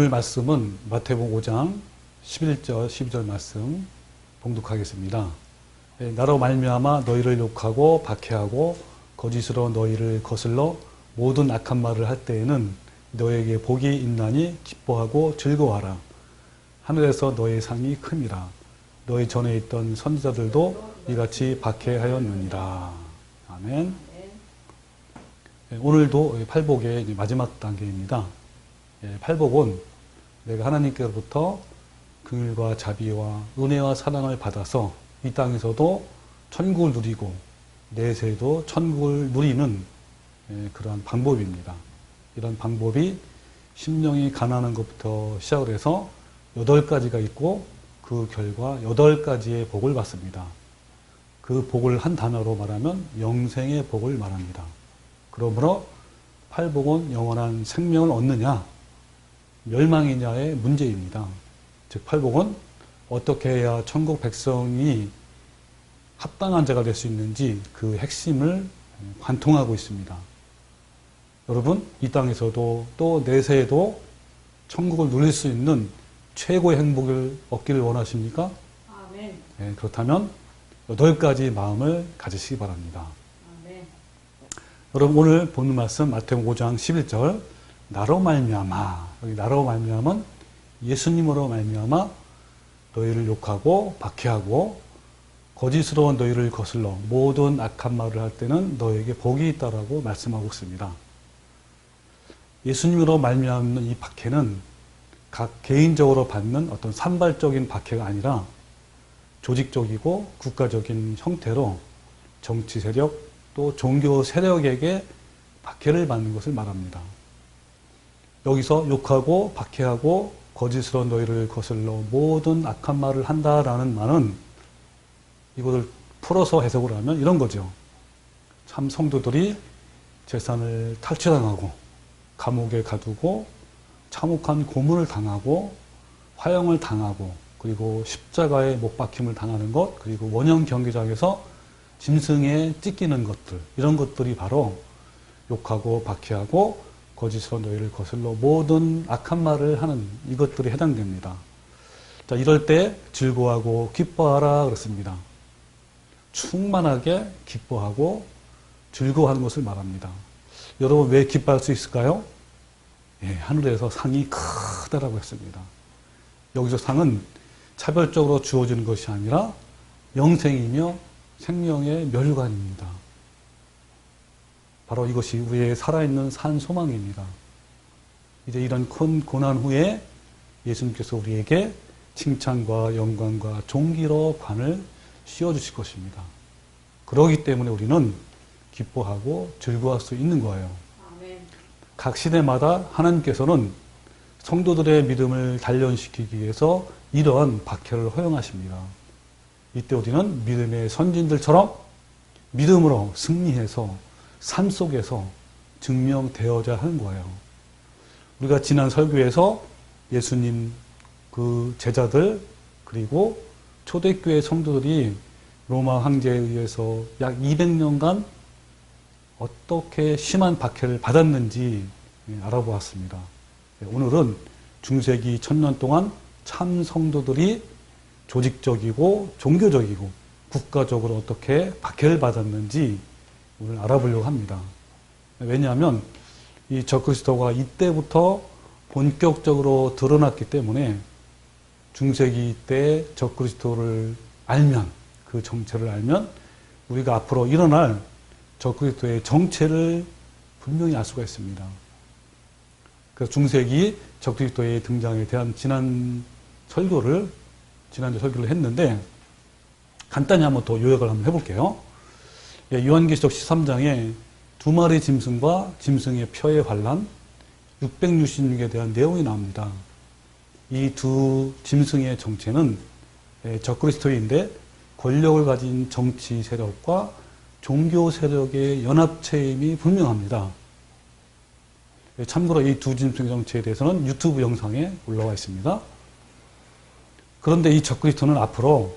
오늘 말씀은 마태복음 5장 11절, 12절 말씀 봉독하겠습니다. 나로 말미암아 너희를 욕하고 박해하고 거짓으로 너희를 거슬러 모든 악한 말을 할 때에는 너에게 복이 있나니 기뻐하고 즐거워하라. 하늘에서 너의 상이 큼이라. 너희 전에 있던 선지자들도 이같이 박해하였느니라. 아멘. 오늘도 팔복의 마지막 단계입니다. 팔복은 내가 하나님께로부터 긍휼과 자비와 은혜와 사랑을 받아서 이 땅에서도 천국을 누리고 내세에도 천국을 누리는 그러한 방법입니다. 이런 방법이 심령이 가난한 것부터 시작을 해서 8가지가 있고 그 결과 8가지의 복을 받습니다. 그 복을 한 단어로 말하면 영생의 복을 말합니다. 그러므로 팔복은 영원한 생명을 얻느냐 멸망이냐의 문제입니다. 즉 팔복은 어떻게 해야 천국 백성이 합당한 자가 될 수 있는지 그 핵심을 관통하고 있습니다. 여러분 이 땅에서도 또 내세에도 천국을 누릴 수 있는 최고의 행복을 얻기를 원하십니까? 아멘. 네, 그렇다면 8가지 마음을 가지시기 바랍니다. 아멘. 여러분 오늘 보는 말씀 마태복음 5장 11절 나로 말미암아, 여기 나로 말미암은 예수님으로 말미암아 너희를 욕하고 박해하고 거짓스러운 너희를 거슬러 모든 악한 말을 할 때는 너에게 복이 있다라고 말씀하고 있습니다. 예수님으로 말미암는 이 박해는 각 개인적으로 받는 어떤 산발적인 박해가 아니라 조직적이고 국가적인 형태로 정치 세력 또 종교 세력에게 박해를 받는 것을 말합니다. 여기서 욕하고 박해하고 거짓스러운 너희를 거슬러 모든 악한 말을 한다라는 말은 이것을 풀어서 해석을 하면 이런 거죠. 참 성도들이 재산을 탈취당하고 감옥에 가두고 참혹한 고문을 당하고 화형을 당하고 그리고 십자가에 못 박힘을 당하는 것 그리고 원형 경기장에서 짐승에 찢기는 것들 이런 것들이 바로 욕하고 박해하고 거짓으로 너희를 거슬러 모든 악한 말을 하는 이것들이 해당됩니다. 자, 이럴 때 즐거워하고 기뻐하라 그렇습니다. 충만하게 기뻐하고 즐거워하는 것을 말합니다. 여러분 왜 기뻐할 수 있을까요? 하늘에서 상이 크다라고 했습니다. 여기서 상은 차별적으로 주어지는 것이 아니라 영생이며 생명의 멸관입니다. 바로 이것이 우리의 살아있는 산 소망입니다. 이제 이런 큰 고난 후에 예수님께서 우리에게 칭찬과 영광과 존귀로 관을 씌워주실 것입니다. 그러기 때문에 우리는 기뻐하고 즐거워할 수 있는 거예요. 아멘. 각 시대마다 하나님께서는 성도들의 믿음을 단련시키기 위해서 이러한 박해를 허용하십니다. 이때 우리는 믿음의 선진들처럼 믿음으로 승리해서 삶 속에서 증명되어야 하는 거예요. 우리가 지난 설교에서 예수님 그 제자들 그리고 초대교회 성도들이 로마 황제에 의해서 약 200년간 어떻게 심한 박해를 받았는지 알아보았습니다. 오늘은 중세기 1000년 동안 참 성도들이 조직적이고 종교적이고 국가적으로 어떻게 박해를 받았는지 오늘 알아보려고 합니다. 왜냐하면 이 적그리스도가 이때부터 본격적으로 드러났기 때문에 중세기 때 적그리스도를 알면 그 정체를 알면 우리가 앞으로 일어날 적그리스도의 정체를 분명히 알 수가 있습니다. 그래서 중세기 적그리스도의 등장에 대한 지난주 설교를 했는데 간단히 한번 더 요약을 한번 해볼게요. 요한계시록 13장에 2마리 짐승과 짐승의 표의 환란 666에 대한 내용이 나옵니다. 이 두 짐승의 정체는 적그리스도인데 권력을 가진 정치 세력과 종교 세력의 연합체임이 분명합니다. 참고로 이 두 짐승의 정체에 대해서는 유튜브 영상에 올라와 있습니다. 그런데 이 적그리스도는 앞으로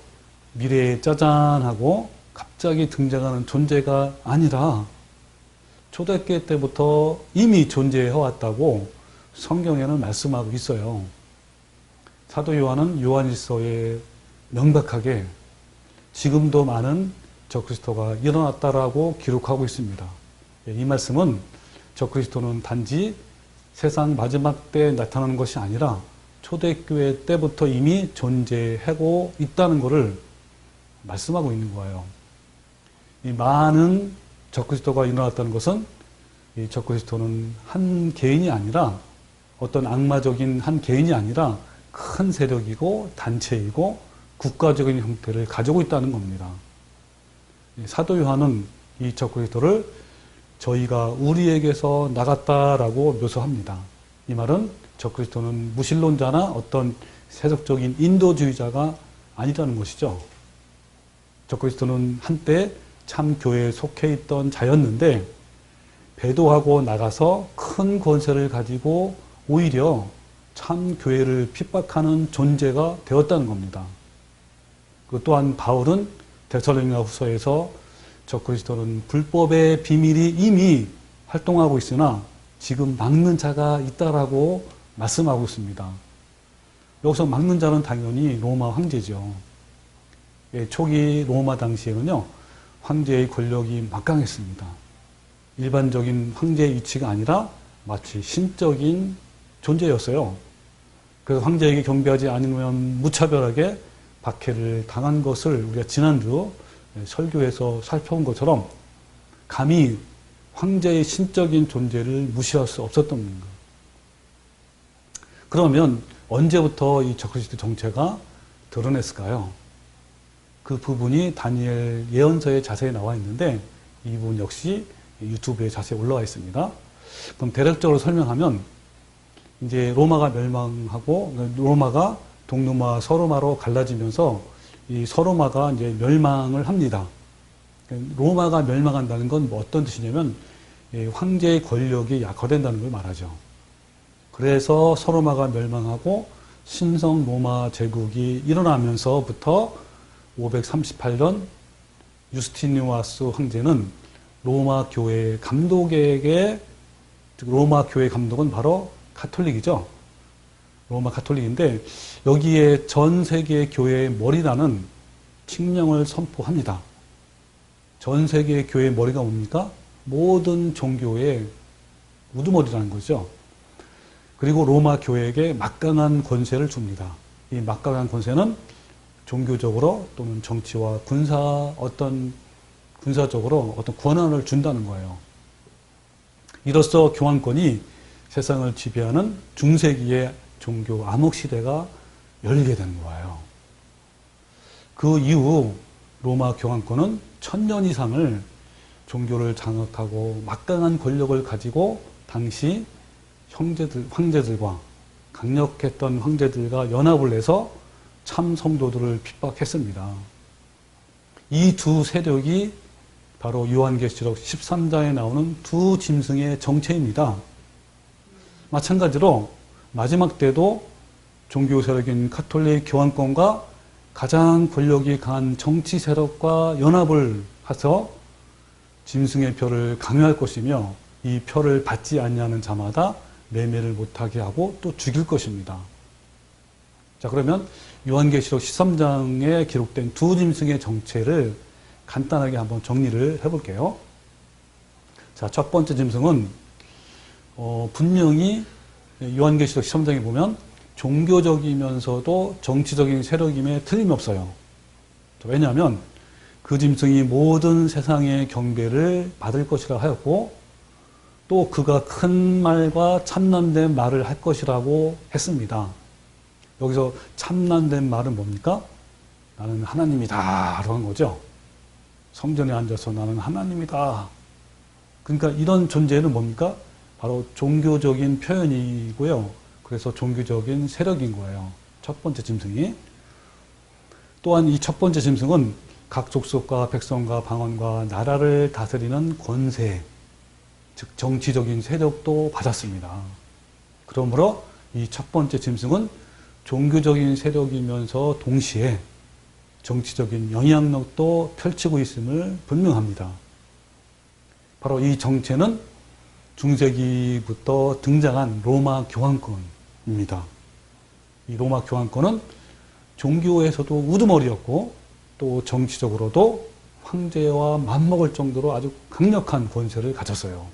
미래에 짜잔하고 갑자기 등장하는 존재가 아니라 초대교회 때부터 이미 존재해 왔다고 성경에는 말씀하고 있어요. 사도 요한은 요한일서에 명백하게 지금도 많은 적그리스도가 일어났다라고 기록하고 있습니다. 이 말씀은 적그리스도는 단지 세상 마지막 때에 나타나는 것이 아니라 초대교회 때부터 이미 존재하고 있다는 것을 말씀하고 있는 거예요. 이 많은 적그리스도가 일어났다는 것은 이 적그리스도는 한 개인이 아니라 어떤 악마적인 한 개인이 아니라 큰 세력이고 단체이고 국가적인 형태를 가지고 있다는 겁니다. 사도 요한은 이 적그리스도를 저희가 우리에게서 나갔다라고 묘사합니다. 이 말은 적그리스도는 무신론자나 어떤 세속적인 인도주의자가 아니라는 것이죠. 적그리스도는 한때 참 교회에 속해 있던 자였는데 배도하고 나가서 큰 권세를 가지고 오히려 참 교회를 핍박하는 존재가 되었다는 겁니다. 그 또한 바울은 데살로니가 후서에서 적그리스도는 불법의 비밀이 이미 활동하고 있으나 지금 막는 자가 있다라고 말씀하고 있습니다. 여기서 막는 자는 당연히 로마 황제죠. 초기 로마 당시에는요, 황제의 권력이 막강했습니다. 일반적인 황제의 위치가 아니라 마치 신적인 존재였어요. 그래서 황제에게 경배하지 않으면 무차별하게 박해를 당한 것을 우리가 지난주 설교에서 살펴본 것처럼 감히 황제의 신적인 존재를 무시할 수 없었던 겁니다. 그러면 언제부터 이 적그리스도 정체가 드러냈을까요? 그 부분이 다니엘 예언서에 자세히 나와 있는데 이 부분 역시 유튜브에 자세히 올라와 있습니다. 그럼 대략적으로 설명하면 이제 로마가 멸망하고 로마가 동로마, 서로마로 갈라지면서 이 서로마가 이제 멸망을 합니다. 로마가 멸망한다는 건 뭐 어떤 뜻이냐면 황제의 권력이 약화된다는 걸 말하죠. 그래서 서로마가 멸망하고 신성 로마 제국이 일어나면서부터 538년 유스티니아누스 황제는 로마 교회 감독에게, 로마 교회 감독은 바로 가톨릭이죠. 로마 가톨릭인데 여기에 전 세계 교회의 머리라는 칙령을 선포합니다. 전 세계 교회의 머리가 뭡니까? 모든 종교의 우두머리라는 거죠. 그리고 로마 교회에게 막강한 권세를 줍니다. 이 막강한 권세는 종교적으로 또는 정치와 군사적으로 어떤 권한을 준다는 거예요. 이로써 교황권이 세상을 지배하는 중세기의 종교 암흑시대가 열리게 되는 거예요. 그 이후 로마 교황권은 1000년 이상을 종교를 장악하고 막강한 권력을 가지고 당시 황제들과 강력했던 황제들과 연합을 해서 참 성도들을 핍박했습니다. 이 두 세력이 바로 요한계시록 13장에 나오는 두 짐승의 정체입니다. 마찬가지로 마지막 때도 종교 세력인 가톨릭 교황권과 가장 권력이 강한 정치 세력과 연합을 해서 짐승의 표를 강요할 것이며 이 표를 받지 않냐는 자마다 매매를 못하게 하고 또 죽일 것입니다. 자, 그러면 요한계시록 13장에 기록된 두 짐승의 정체를 간단하게 한번 정리를 해볼게요. 자, 첫 번째 짐승은 분명히 요한계시록 13장에 보면 종교적이면서도 정치적인 세력임에 틀림없어요. 왜냐하면 그 짐승이 모든 세상의 경배를 받을 것이라 하였고 또 그가 큰 말과 참남된 말을 할 것이라고 했습니다. 여기서 참남된 말은 뭡니까? 나는 하나님이다 라고 한 거죠. 성전에 앉아서 나는 하나님이다. 그러니까 이런 존재는 뭡니까? 바로 종교적인 표현이고요. 그래서 종교적인 세력인 거예요. 첫 번째 짐승이. 또한 이 첫 번째 짐승은 각 족속과 백성과 방언과 나라를 다스리는 권세, 즉 정치적인 세력도 받았습니다. 그러므로 이 첫 번째 짐승은 종교적인 세력이면서 동시에 정치적인 영향력도 펼치고 있음을 분명합니다. 바로 이 정체는 중세기부터 등장한 로마 교황권입니다. 이 로마 교황권은 종교에서도 우두머리였고 또 정치적으로도 황제와 맞먹을 정도로 아주 강력한 권세를 가졌어요.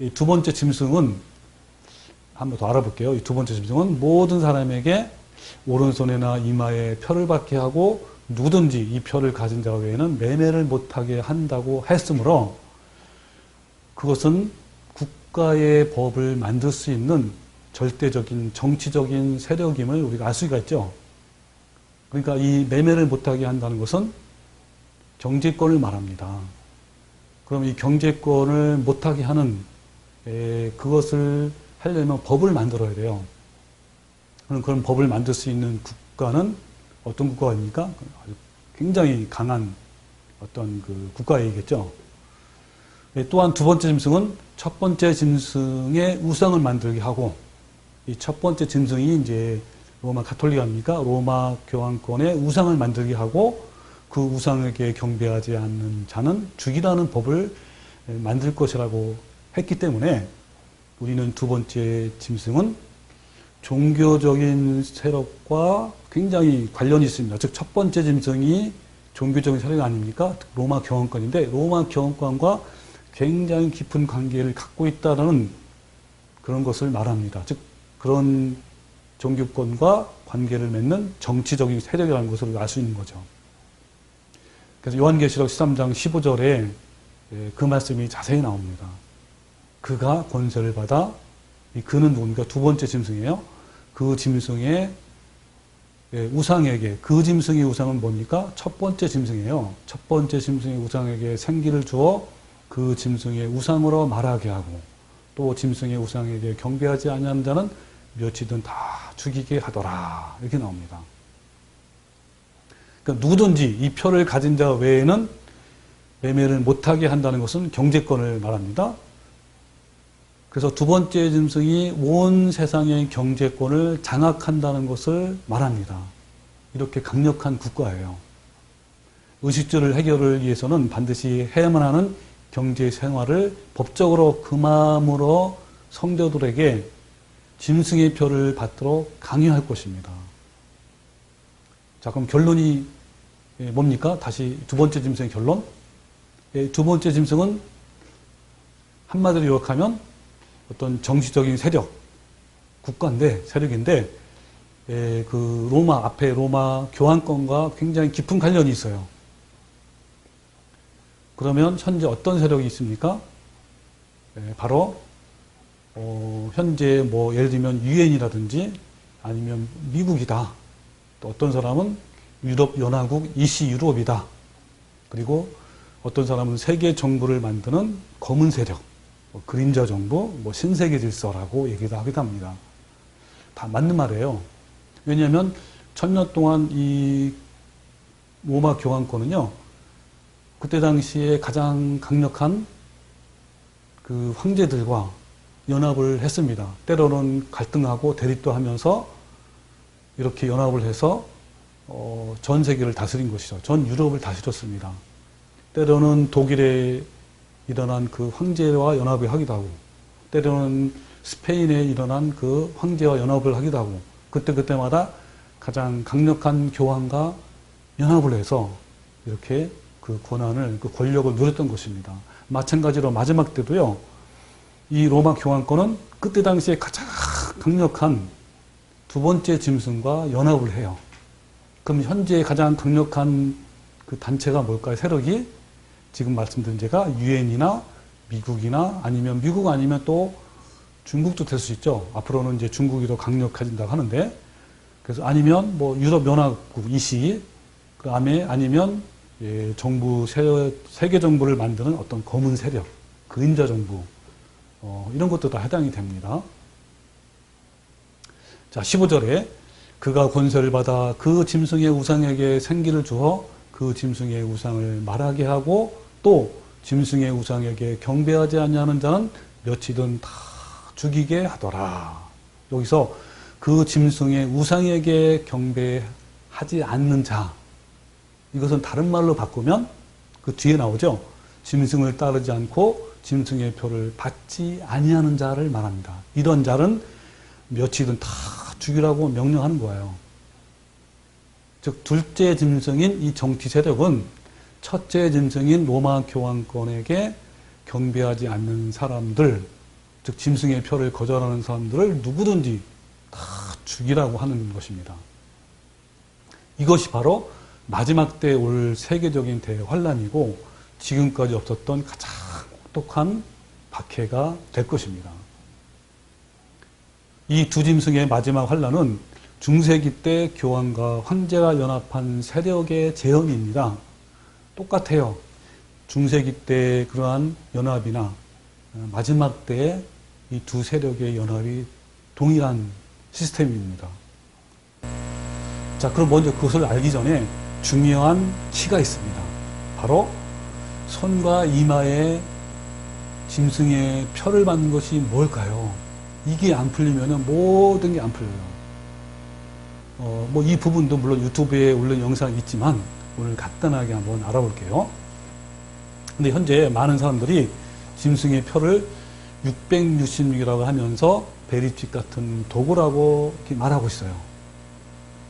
이 두 번째 짐승은 한 번 더 알아볼게요. 이 두 번째 짐승은 모든 사람에게 오른손이나 이마에 표를 받게 하고 누구든지 이 표를 가진 자 외에는 매매를 못하게 한다고 했으므로 그것은 국가의 법을 만들 수 있는 절대적인 정치적인 세력임을 우리가 알 수가 있죠. 그러니까 이 매매를 못하게 한다는 것은 경제권을 말합니다. 그럼 이 경제권을 못하게 하는 그것을 하려면 법을 만들어야 돼요. 그런 법을 만들 수 있는 국가는 어떤 국가입니까? 굉장히 강한 어떤 그 국가이겠죠. 또한 두 번째 짐승은 첫 번째 짐승의 우상을 만들게 하고 이 첫 번째 짐승이 이제 로마 가톨릭입니까? 로마 교황권의 우상을 만들게 하고 그 우상에게 경배하지 않는 자는 죽이라는 법을 만들 것이라고 했기 때문에 우리는 두 번째 짐승은 종교적인 세력과 굉장히 관련이 있습니다. 즉, 첫 번째 짐승이 종교적인 세력 아닙니까? 로마 교황권인데 로마 교황권과 굉장히 깊은 관계를 갖고 있다는 그런 것을 말합니다. 즉, 그런 종교권과 관계를 맺는 정치적인 세력이라는 것을 알 수 있는 거죠. 그래서 요한계시록 13장 15절에 그 말씀이 자세히 나옵니다. 그가 권세를 받아, 그는 누굽니까? 두 번째 짐승이에요. 그 짐승의 우상에게, 그 짐승의 우상은 뭡니까? 첫 번째 짐승이에요. 첫 번째 짐승의 우상에게 생기를 주어 그 짐승의 우상으로 말하게 하고 또 짐승의 우상에게 경배하지 아니하는 자는 몇이든 다 죽이게 하더라. 이렇게 나옵니다. 그러니까 누구든지 이 표를 가진 자 외에는 매매를 못하게 한다는 것은 경제권을 말합니다. 그래서 두 번째 짐승이 온 세상의 경제권을 장악한다는 것을 말합니다. 이렇게 강력한 국가예요. 의식주를 해결을 위해서는 반드시 해야만 하는 경제 생활을 법적으로 금함으로 성도들에게 짐승의 표를 받도록 강요할 것입니다. 자, 그럼 결론이 뭡니까? 다시 두 번째 짐승의 결론. 두 번째 짐승은 한마디로 요약하면 어떤 정치적인 세력, 국가인데, 세력인데, 그 로마 교황권과 굉장히 깊은 관련이 있어요. 그러면 현재 어떤 세력이 있습니까? 바로, 현재 뭐 예를 들면 유엔이라든지 아니면 미국이다. 또 어떤 사람은 유럽연합국 EC 유럽이다. 그리고 어떤 사람은 세계 정부를 만드는 검은 세력, 그림자 정부, 신세계 질서라고 얘기도 하기도 합니다. 다 맞는 말이에요. 왜냐하면 1000년 동안 이 로마 교황권은요, 그때 당시에 가장 강력한 그 황제들과 연합을 했습니다. 때로는 갈등하고 대립도 하면서 이렇게 연합을 해서 전 세계를 다스린 것이죠. 전 유럽을 다스렸습니다. 때로는 독일에 일어난 그 황제와 연합을 하기도 하고, 때로는 스페인에 일어난 그 황제와 연합을 하기도 하고, 그때마다 가장 강력한 교황과 연합을 해서 이렇게 그 권한을, 그 권력을 누렸던 것입니다. 마찬가지로 마지막 때도요, 이 로마 교황권은 그때 당시에 가장 강력한 두 번째 짐승과 연합을 해요. 그럼 현재 가장 강력한 그 단체가 뭘까요? 세력이? 지금 말씀드린 제가 유엔이나 미국이나 아니면 미국 아니면 또 중국도 될 수 있죠. 앞으로는 이제 중국이 더 강력해진다고 하는데, 그래서 아니면 뭐 유럽연합국 EC, 그 다음에 아니면 정부, 세계 정부를 만드는 어떤 검은 세력, 그림자 정부, 이런 것도 다 해당이 됩니다. 자, 15절에 그가 권세를 받아 그 짐승의 우상에게 생기를 주어 그 짐승의 우상을 말하게 하고 또 짐승의 우상에게 경배하지 아니하는 자는 몇이든 다 죽이게 하더라. 여기서 그 짐승의 우상에게 경배하지 않는 자, 이것은 다른 말로 바꾸면 그 뒤에 나오죠. 짐승을 따르지 않고 짐승의 표를 받지 아니하는 자를 말합니다. 이런 자는 며칠은 다 죽이라고 명령하는 거예요. 즉 둘째 짐승인 이 정치 세력은 첫째 짐승인 로마 교황권에게 경배하지 않는 사람들, 즉 짐승의 표를 거절하는 사람들을 누구든지 다 죽이라고 하는 것입니다. 이것이 바로 마지막 때 올 세계적인 대환란이고 지금까지 없었던 가장 혹독한 박해가 될 것입니다. 이 두 짐승의 마지막 환란은 중세기 때 교황과 황제가 연합한 세력의 재현입니다. 똑같아요. 중세기 때 그러한 연합이나 마지막 때의 이 두 세력의 연합이 동일한 시스템입니다. 자, 그럼 먼저 그것을 알기 전에 중요한 키가 있습니다. 바로 손과 이마에 짐승의 표를 받는 것이 뭘까요? 이게 안 풀리면 모든 게 안 풀려요. 뭐 이 부분도 물론 유튜브에 올린 영상이 있지만 오늘 간단하게 한번 알아볼게요. 근데 현재 많은 사람들이 짐승의 표를 666이라고 하면서 베리칩 같은 도구라고 이렇게 말하고 있어요.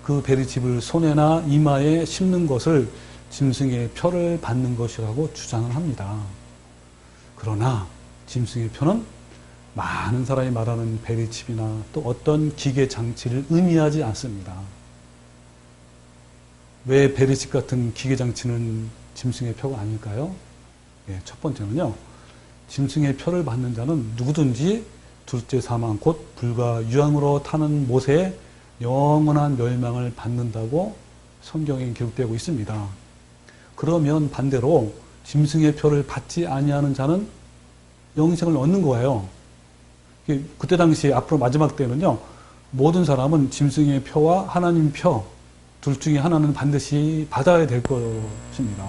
그 베리칩을 손에나 이마에 심는 것을 짐승의 표를 받는 것이라고 주장을 합니다. 그러나 짐승의 표는 많은 사람이 말하는 베리칩이나 또 어떤 기계 장치를 의미하지 않습니다. 왜 베리칩 같은 기계 장치는 짐승의 표가 아닐까요? 예, 첫 번째는요. 짐승의 표를 받는 자는 누구든지 둘째 사망 곧 불과 유황으로 타는 못에 영원한 멸망을 받는다고 성경에 기록되고 있습니다. 그러면 반대로 짐승의 표를 받지 아니하는 자는 영생을 얻는 거예요. 그때 당시 앞으로 마지막 때는요. 모든 사람은 짐승의 표와 하나님 표 둘 중에 하나는 반드시 받아야 될 것입니다.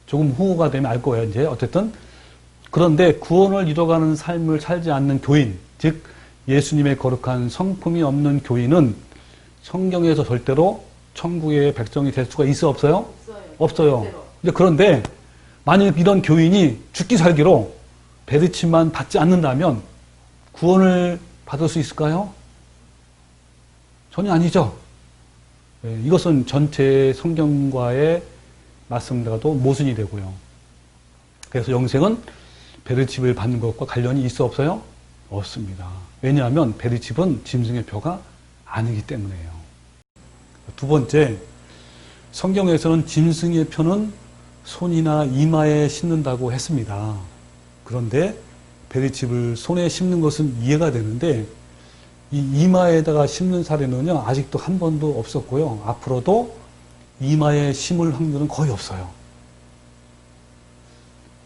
조금 후가 되면 알 거예요. 이제 어쨌든 그런데 구원을 이뤄가는 삶을 살지 않는 교인, 즉 예수님의 거룩한 성품이 없는 교인은 성경에서 절대로 천국의 백성이 될 수가 있어 없어요? 없어요. 그런데 만약 이런 교인이 죽기 살기로 베리칩만 받지 않는다면 구원을 받을 수 있을까요? 전혀 아니죠. 이것은 전체 성경과의 말씀과도 모순이 되고요. 그래서 영생은 베리칩을 받는 것과 관련이 있어 없어요? 없습니다. 왜냐하면 베리칩은 짐승의 표가 아니기 때문에요. 두 번째, 성경에서는 짐승의 표는 손이나 이마에 심는다고 했습니다. 그런데 베리칩을 손에 심는 것은 이해가 되는데 이 이마에다가 심는 사례는요 아직도 한 번도 없었고요. 앞으로도 이마에 심을 확률은 거의 없어요.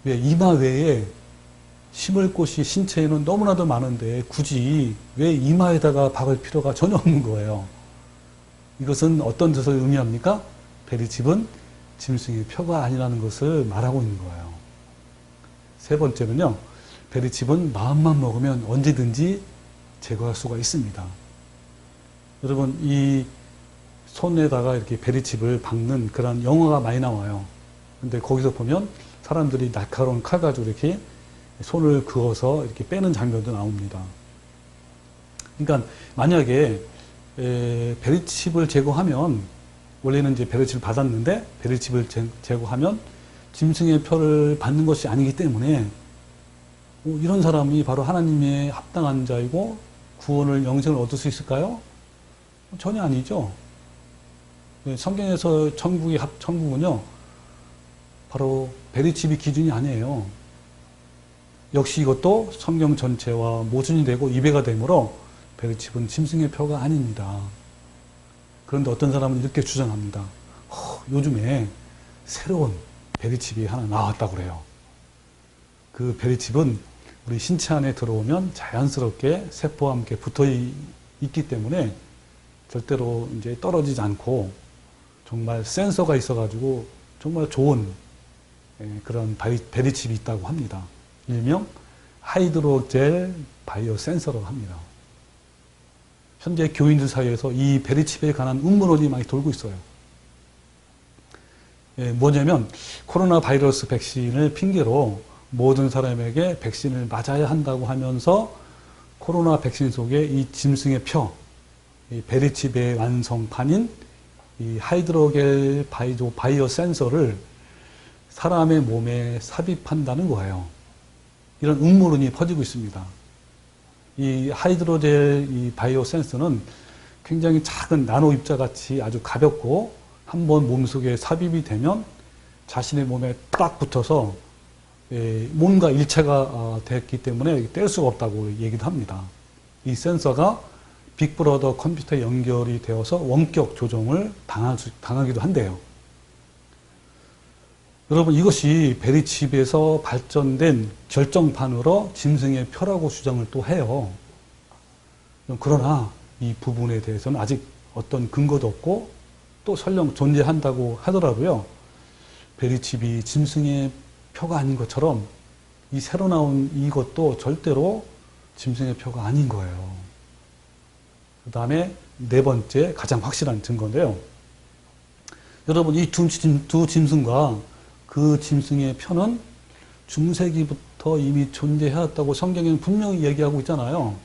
왜? 이마 외에 심을 곳이 신체에는 너무나도 많은데 굳이 왜 이마에다가 박을 필요가 전혀 없는 거예요. 이것은 어떤 뜻을 의미합니까? 베리칩은 짐승의 표가 아니라는 것을 말하고 있는 거예요. 세 번째는요. 베리칩은 마음만 먹으면 언제든지 제거할 수가 있습니다. 여러분 이 손에다가 이렇게 베리칩을 박는 그런 영화가 많이 나와요. 근데 거기서 보면 사람들이 날카로운 칼 가지고 이렇게 손을 그어서 이렇게 빼는 장면도 나옵니다. 그러니까 만약에 베리칩을 제거하면 원래는 이제 베리칩을 받았는데 베리칩을 제거하면 짐승의 표를 받는 것이 아니기 때문에 이런 사람이 바로 하나님의 합당한 자이고 구원을 영생을 얻을 수 있을까요? 전혀 아니죠. 성경에서 천국은요 바로 베리칩이 기준이 아니에요. 역시 이것도 성경 전체와 모순이 되고 이배가 되므로 베리칩은 짐승의 표가 아닙니다. 그런데 어떤 사람은 이렇게 주장합니다. 요즘에 새로운 베리칩이 하나 나왔다고 그래요. 그 베리칩은 우리 신체 안에 들어오면 자연스럽게 세포와 함께 붙어 있기 때문에 절대로 이제 떨어지지 않고 정말 센서가 있어가지고 정말 좋은 그런 베리칩이 있다고 합니다. 일명 하이드로젤 바이오 센서라고 합니다. 현재 교인들 사이에서 이 베리칩에 관한 음모론이 많이 돌고 있어요. 뭐냐면 코로나 바이러스 백신을 핑계로 모든 사람에게 백신을 맞아야 한다고 하면서 코로나 백신 속에 이 짐승의 표, 이 베리칩의 완성판인 이 하이드로겔 바이오 센서를 사람의 몸에 삽입한다는 거예요. 이런 음모론이 퍼지고 있습니다. 이 하이드로겔 이 바이오 센서는 굉장히 작은 나노 입자 같이 아주 가볍고 한번 몸속에 삽입이 되면 자신의 몸에 딱 붙어서 몸과 일체가 됐기 때문에 뗄 수가 없다고 얘기도 합니다. 이 센서가 빅브러더 컴퓨터에 연결이 되어서 원격 조정을 당하기도 한대요. 여러분, 이것이 베리칩에서 발전된 결정판으로 짐승의 표라고 주장을 또 해요. 그러나 이 부분에 대해서는 아직 어떤 근거도 없고 또 설령 존재한다고 하더라도요, 베리칩이 짐승의 표가 아닌 것처럼 이 새로 나온 이것도 절대로 짐승의 표가 아닌 거예요. 그 다음에 네 번째 가장 확실한 증거인데요. 여러분, 이 두 짐승과 그 짐승의 표는 중세기부터 이미 존재해왔다고 성경에는 분명히 얘기하고 있잖아요.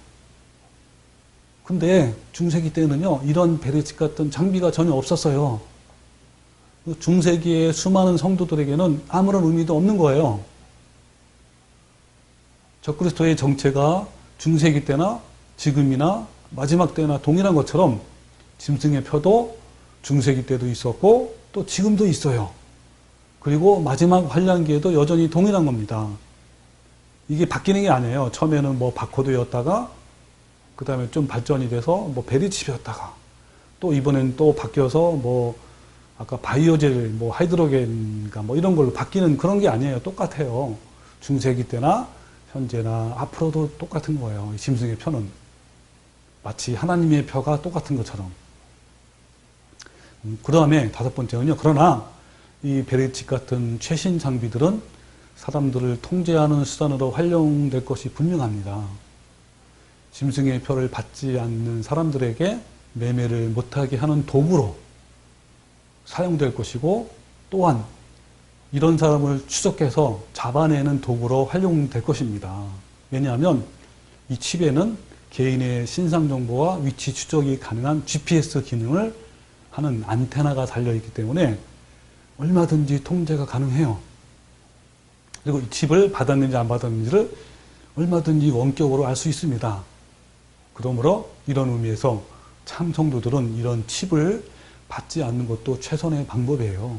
근데 중세기 때는요, 이런 베리칩 같은 장비가 전혀 없었어요. 중세기의 수많은 성도들에게는 아무런 의미도 없는 거예요. 적그리스도의 정체가 중세기 때나 지금이나 마지막 때나 동일한 것처럼 짐승의 표도 중세기 때도 있었고 또 지금도 있어요. 그리고 마지막 환란기에도 여전히 동일한 겁니다. 이게 바뀌는 게 아니에요. 처음에는 뭐 바코드였다가 그 다음에 좀 발전이 돼서 뭐 베리칩이었다가 또 이번엔 또 바뀌어서 뭐 아까 바이오젤 뭐 하이드로겐인가 뭐 이런 걸로 바뀌는 그런 게 아니에요. 똑같아요. 중세기 때나 현재나 앞으로도 똑같은 거예요. 이 짐승의 표는 마치 하나님의 표가 똑같은 것처럼. 그 다음에 다섯 번째는요. 그러나 이 베리칩 같은 최신 장비들은 사람들을 통제하는 수단으로 활용될 것이 분명합니다. 짐승의 표를 받지 않는 사람들에게 매매를 못하게 하는 도구로 사용될 것이고 또한 이런 사람을 추적해서 잡아내는 도구로 활용될 것입니다. 왜냐하면 이 칩에는 개인의 신상 정보와 위치 추적이 가능한 GPS 기능을 하는 안테나가 달려있기 때문에 얼마든지 통제가 가능해요. 그리고 이 칩을 받았는지 안 받았는지를 얼마든지 원격으로 알 수 있습니다. 그러므로 이런 의미에서 참 성도들은 이런 칩을 받지 않는 것도 최선의 방법이에요.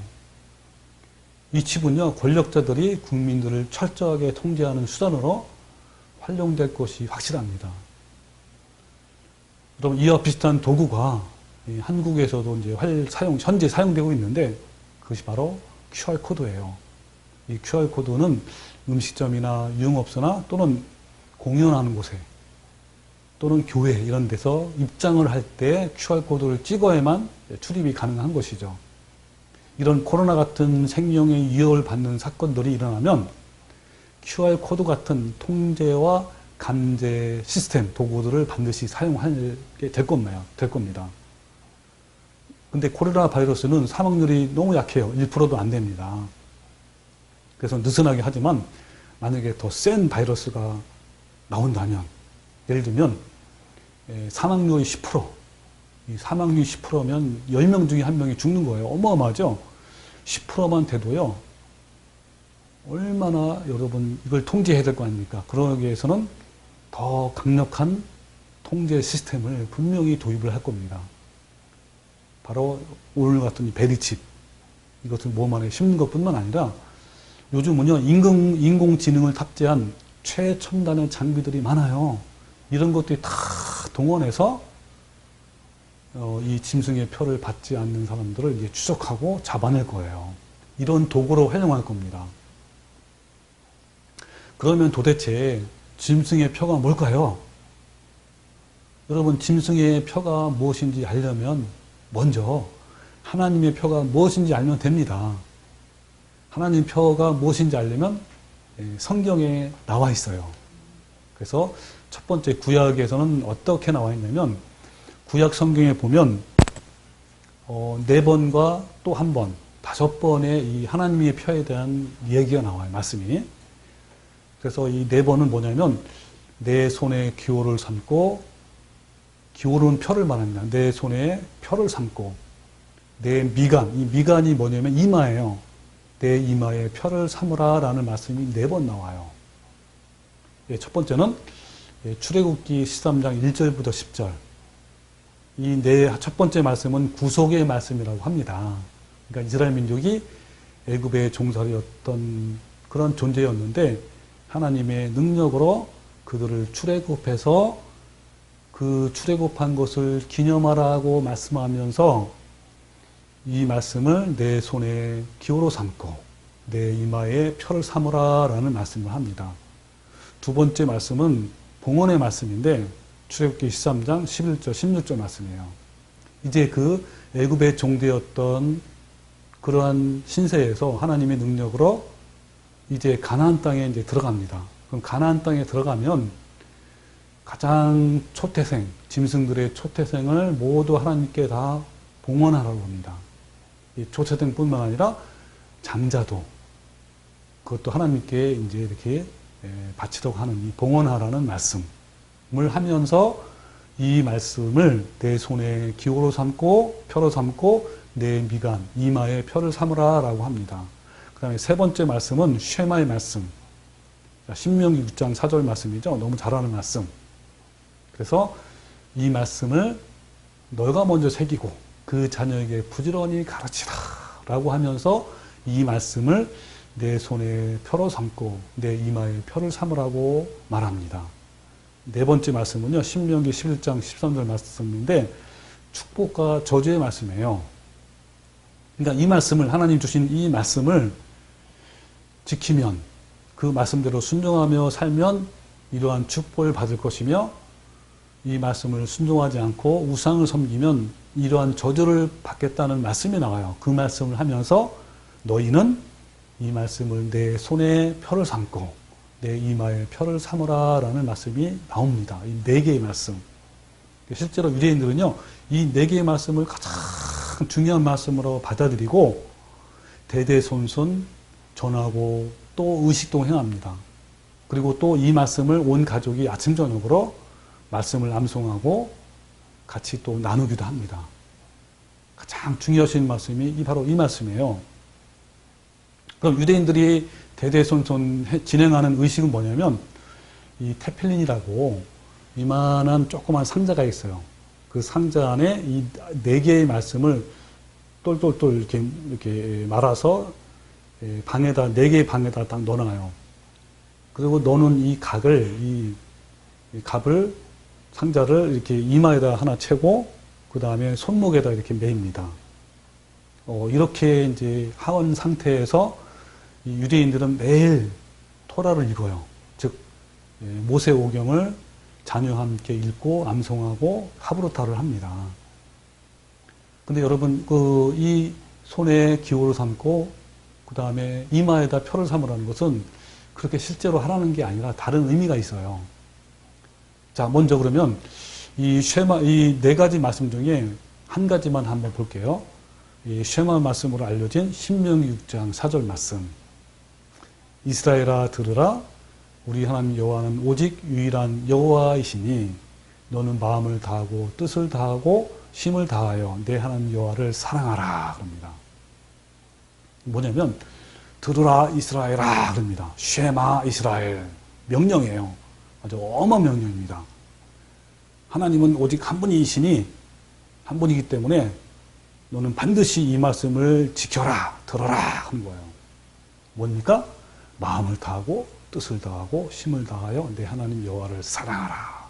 이 칩은요, 권력자들이 국민들을 철저하게 통제하는 수단으로 활용될 것이 확실합니다. 그럼 이와 비슷한 도구가 한국에서도 이제 현재 사용되고 있는데 그것이 바로 QR코드예요. 이 QR코드는 음식점이나 유흥업소나 또는 공연하는 곳에 또는 교회 이런 데서 입장을 할 때 QR코드를 찍어야만 출입이 가능한 것이죠. 이런 코로나 같은 생명의 위협을 받는 사건들이 일어나면 QR코드 같은 통제와 감제 시스템, 도구들을 반드시 사용하게 될 겁니다. 근데 코로나 바이러스는 사망률이 너무 약해요. 1%도 안 됩니다. 그래서 느슨하게 하지만 만약에 더 센 바이러스가 나온다면, 예를 들면 사망률이 10%, 이 사망률이 10%면 10명 중에 1명이 죽는 거예요. 어마어마하죠? 10%만 돼도요, 얼마나 여러분 이걸 통제해야 될 거 아닙니까? 그러기 위해서는 더 강력한 통제 시스템을 분명히 도입을 할 겁니다. 바로 오늘 같은 이 베리칩, 이것을 몸 안에 심는 것뿐만 아니라 요즘은요, 인공지능을 탑재한 최첨단의 장비들이 많아요. 이런 것들이 다 동원해서 이 짐승의 표를 받지 않는 사람들을 이제 추적하고 잡아낼 거예요. 이런 도구로 활용할 겁니다. 그러면 도대체 짐승의 표가 뭘까요? 여러분, 짐승의 표가 무엇인지 알려면 먼저 하나님의 표가 무엇인지 알면 됩니다. 하나님 표가 무엇인지 알려면 성경에 나와 있어요. 그래서 첫 번째 구약에서는 어떻게 나와 있냐면 구약 성경에 보면 4번과 또 1번 5번의 이 하나님의 표에 대한 얘기가 나와요. 말씀이. 그래서 이 4번은 뭐냐면 내 손에 기호를 삼고, 기호는 표를 말합니다. 내 손에 표를 삼고, 내 미간, 이 미간이 뭐냐면 이마예요. 내 이마에 표를 삼으라 라는 말씀이 4번 나와요. 첫 번째는 출애굽기 13장 1절부터 10절. 이 첫 번째 말씀은 구속의 말씀이라고 합니다. 그러니까 이스라엘 민족이 애굽의 종살이였던 그런 존재였는데 하나님의 능력으로 그들을 출애굽해서 그 출애굽한 것을 기념하라고 말씀하면서 이 말씀을 내 손에 기호로 삼고 내 이마에 표를 삼으라 라는 말씀을 합니다. 두 번째 말씀은 봉헌의 말씀인데 출애굽기 13장 11절 16절 말씀이에요. 이제 그 애굽의 종되었던 그러한 신세에서 하나님의 능력으로 이제 가나안 땅에 이제 들어갑니다. 그럼 가나안 땅에 들어가면 가장 초태생, 짐승들의 초태생을 모두 하나님께 다 봉헌하라고 합니다. 이 초태생뿐만 아니라 장자도 그것도 하나님께 이제 이렇게 바치도록 하는 이 봉헌하라는 말씀을 하면서 이 말씀을 내 손에 기호로 삼고 표로 삼고 내 미간, 이마에 표를 삼으라 라고 합니다. 그 다음에 세 번째 말씀은 쉐마의 말씀. 신명기 6장 4절 말씀이죠. 너무 잘 아는 말씀. 그래서 이 말씀을 너가 먼저 새기고 그 자녀에게 부지런히 가르치라 라고 하면서 이 말씀을 내 손에 표로 삼고 내 이마에 표를 삼으라고 말합니다. 네 번째 말씀은요. 신명기 11장 13절 말씀인데 축복과 저주의 말씀이에요. 그러니까 이 말씀을 하나님 주신 이 말씀을 지키면 그 말씀대로 순종하며 살면 이러한 축복을 받을 것이며 이 말씀을 순종하지 않고 우상을 섬기면 이러한 저주를 받겠다는 말씀이 나와요. 그 말씀을 하면서 너희는 이 말씀을 내 손에 표를 삼고 내 이마에 표를 삼으라 라는 말씀이 나옵니다. 이 4개의 말씀. 실제로 유대인들은요, 이 4개의 말씀을 가장 중요한 말씀으로 받아들이고 대대손손 전하고 또 의식도 행합니다. 그리고 또 이 말씀을 온 가족이 아침 저녁으로 말씀을 암송하고 같이 또 나누기도 합니다. 가장 중요하신 말씀이 바로 이 말씀이에요. 그럼 유대인들이 대대손손 진행하는 의식은 뭐냐면 이 테필린이라고 이만한 조그만 상자가 있어요. 그 상자 안에 이 4개의 말씀을 똘똘똘 이렇게 말아서 방에다 4개의 방에다 딱 넣어놔요. 그리고 넣는 이 갑을 상자를 이렇게 이마에다 하나 채고 그 다음에 손목에다 이렇게 매입니다. 이렇게 이제 하원 상태에서 이 유대인들은 매일 토라를 읽어요. 즉 모세오경을 자녀와 함께 읽고 암송하고 하브루타를 합니다. 근데 여러분 이 손에 기호를 삼고 그 다음에 이마에다 표를 삼으라는 것은 그렇게 실제로 하라는 게 아니라 다른 의미가 있어요. 자, 먼저 그러면 이 4가지 말씀 중에 한 가지만 한번 볼게요. 이 쉐마 말씀으로 알려진 신명기 6장 4절 말씀. 이스라엘아 들으라 우리 하나님 여호와는 오직 유일한 여호와이시니 너는 마음을 다하고 뜻을 다하고 힘을 다하여 내 하나님 여호와를 사랑하라 그럽니다. 뭐냐면 들으라 이스라엘아 그럽니다. 쉐마 이스라엘 명령이에요. 아주 어마명령입니다. 하나님은 오직 한 분이시니 한 분이기 때문에 너는 반드시 이 말씀을 지켜라 들어라 하는 거예요. 뭡니까? 마음을 다하고 뜻을 다하고 힘을 다하여 내 하나님 여호와를 사랑하라.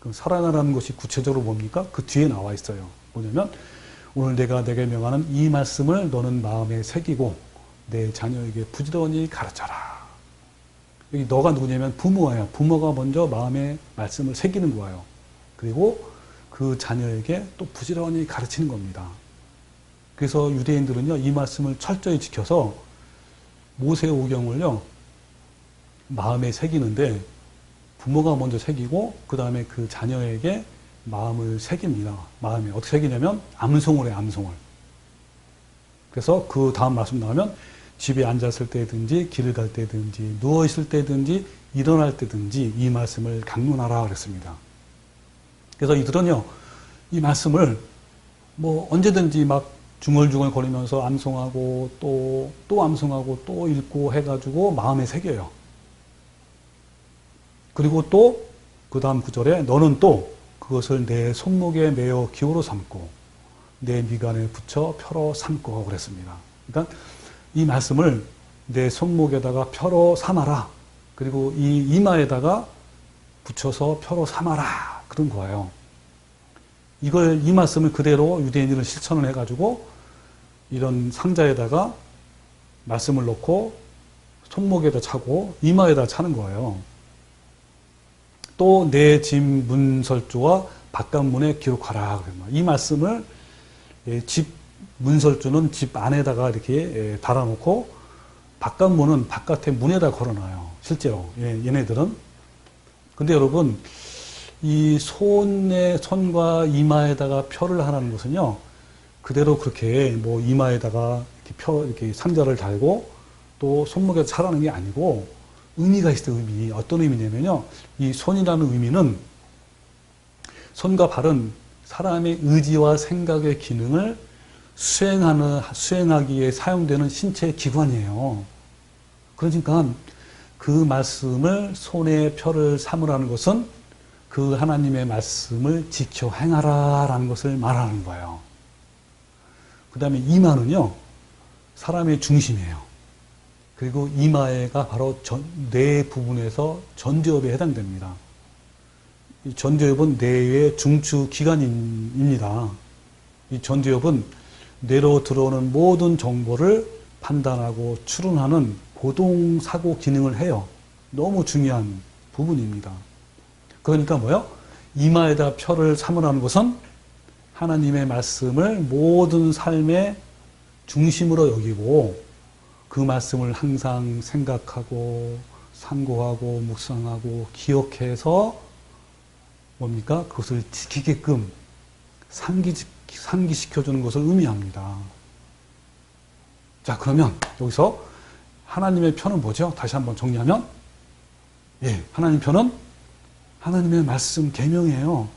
그럼 사랑하라는 것이 구체적으로 뭡니까? 그 뒤에 나와 있어요. 뭐냐면 오늘 내가 내게 명하는 이 말씀을 너는 마음에 새기고 내 자녀에게 부지런히 가르쳐라. 여기 너가 누구냐면 부모예요. 부모가 먼저 마음에 말씀을 새기는 거예요. 그리고 그 자녀에게 또 부지런히 가르치는 겁니다. 그래서 유대인들은요, 이 말씀을 철저히 지켜서 모세오경을요, 마음에 새기는데 부모가 먼저 새기고 그 다음에 그 자녀에게 마음을 새깁니다. 마음에 어떻게 새기냐면 암송을 해요. 암송을. 그래서 그 다음 말씀 나오면 집에 앉았을 때든지 길을 갈 때든지 누워 있을 때든지 일어날 때든지 이 말씀을 강론하라 그랬습니다. 그래서 이들은요, 이 말씀을 뭐 언제든지 막 중얼중얼 거리면서 암송하고 또 암송하고 또 읽고 해가지고 마음에 새겨요. 그리고 또 그 다음 구절에 너는 또 그것을 내 손목에 매어 기호로 삼고 내 미간에 붙여 표로 삼고 그랬습니다. 그러니까 이 말씀을 내 손목에다가 표로 삼아라. 그리고 이 이마에다가 붙여서 표로 삼아라. 그런 거예요. 이 말씀을 그대로 유대인들은 실천을 해가지고 이런 상자에다가 말씀을 넣고 손목에다 차고 이마에다 차는 거예요. 또 내 집 문설주와 바깥문에 기록하라. 이 말씀을 집 문설주는 집 안에다가 이렇게 달아놓고 바깥문은 바깥에 문에다 걸어놔요. 실제로 얘네들은. 근데 여러분 이 손과 이마에다가 표를 하라는 것은요, 그대로 그렇게 뭐 이마에다가 이렇게 상자를 달고 또 손목에 차라는 게 아니고 의미가 있어요. 어떤 의미냐면요, 이 손이라는 의미는 손과 발은 사람의 의지와 생각의 기능을 수행하기에 사용되는 신체 기관이에요. 그러니까 그 말씀을 손에 표를 삼으라는 것은 그 하나님의 말씀을 지켜 행하라라는 것을 말하는 거예요. 그 다음에 이마는요, 사람의 중심이에요. 그리고 이마가 바로 뇌 부분에서 전두엽에 해당됩니다. 이 전두엽은 뇌의 중추 기관입니다. 이 전두엽은 뇌로 들어오는 모든 정보를 판단하고 추론하는 보동 사고 기능을 해요. 너무 중요한 부분입니다. 그러니까 뭐요? 이마에다 표를 삼으라는 것은 하나님의 말씀을 모든 삶의 중심으로 여기고 그 말씀을 항상 생각하고 상고하고 묵상하고 기억해서 뭡니까? 그것을 지키게끔 상기시켜주는 것을 의미합니다. 자, 그러면 여기서 하나님의 표는 뭐죠? 다시 한번 정리하면, 하나님 표는 하나님의 말씀 계명이에요.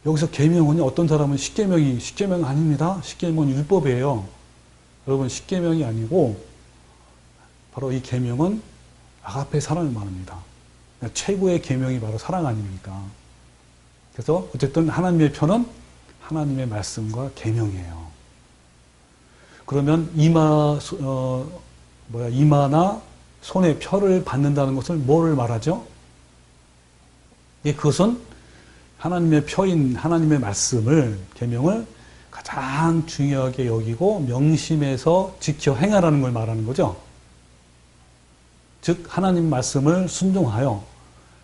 여기서 계명은 어떤 사람은 십계명 아닙니다. 십계명은 율법이에요. 여러분, 십계명이 아니고 바로 이 계명은 아가페 사랑을 말합니다. 최고의 계명이 바로 사랑 아닙니까? 그래서 어쨌든 하나님의 표는 하나님의 말씀과 계명이에요. 그러면 이마나 손에 표를 받는다는 것을 뭐를 말하죠? 그것은 하나님의 표인 하나님의 말씀을, 계명을 가장 중요하게 여기고 명심해서 지켜 행하라는 걸 말하는 거죠. 즉 하나님 말씀을 순종하여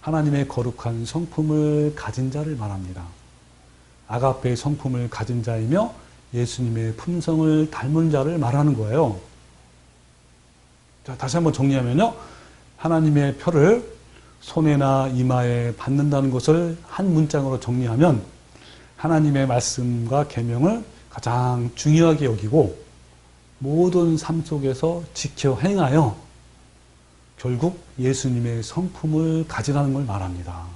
하나님의 거룩한 성품을 가진 자를 말합니다. 아가페의 성품을 가진 자이며 예수님의 품성을 닮은 자를 말하는 거예요. 자, 다시 한번 정리하면요, 하나님의 표를 손에나 이마에 받는다는 것을 한 문장으로 정리하면 하나님의 말씀과 계명을 가장 중요하게 여기고 모든 삶 속에서 지켜 행하여 결국 예수님의 성품을 가지라는 걸 말합니다.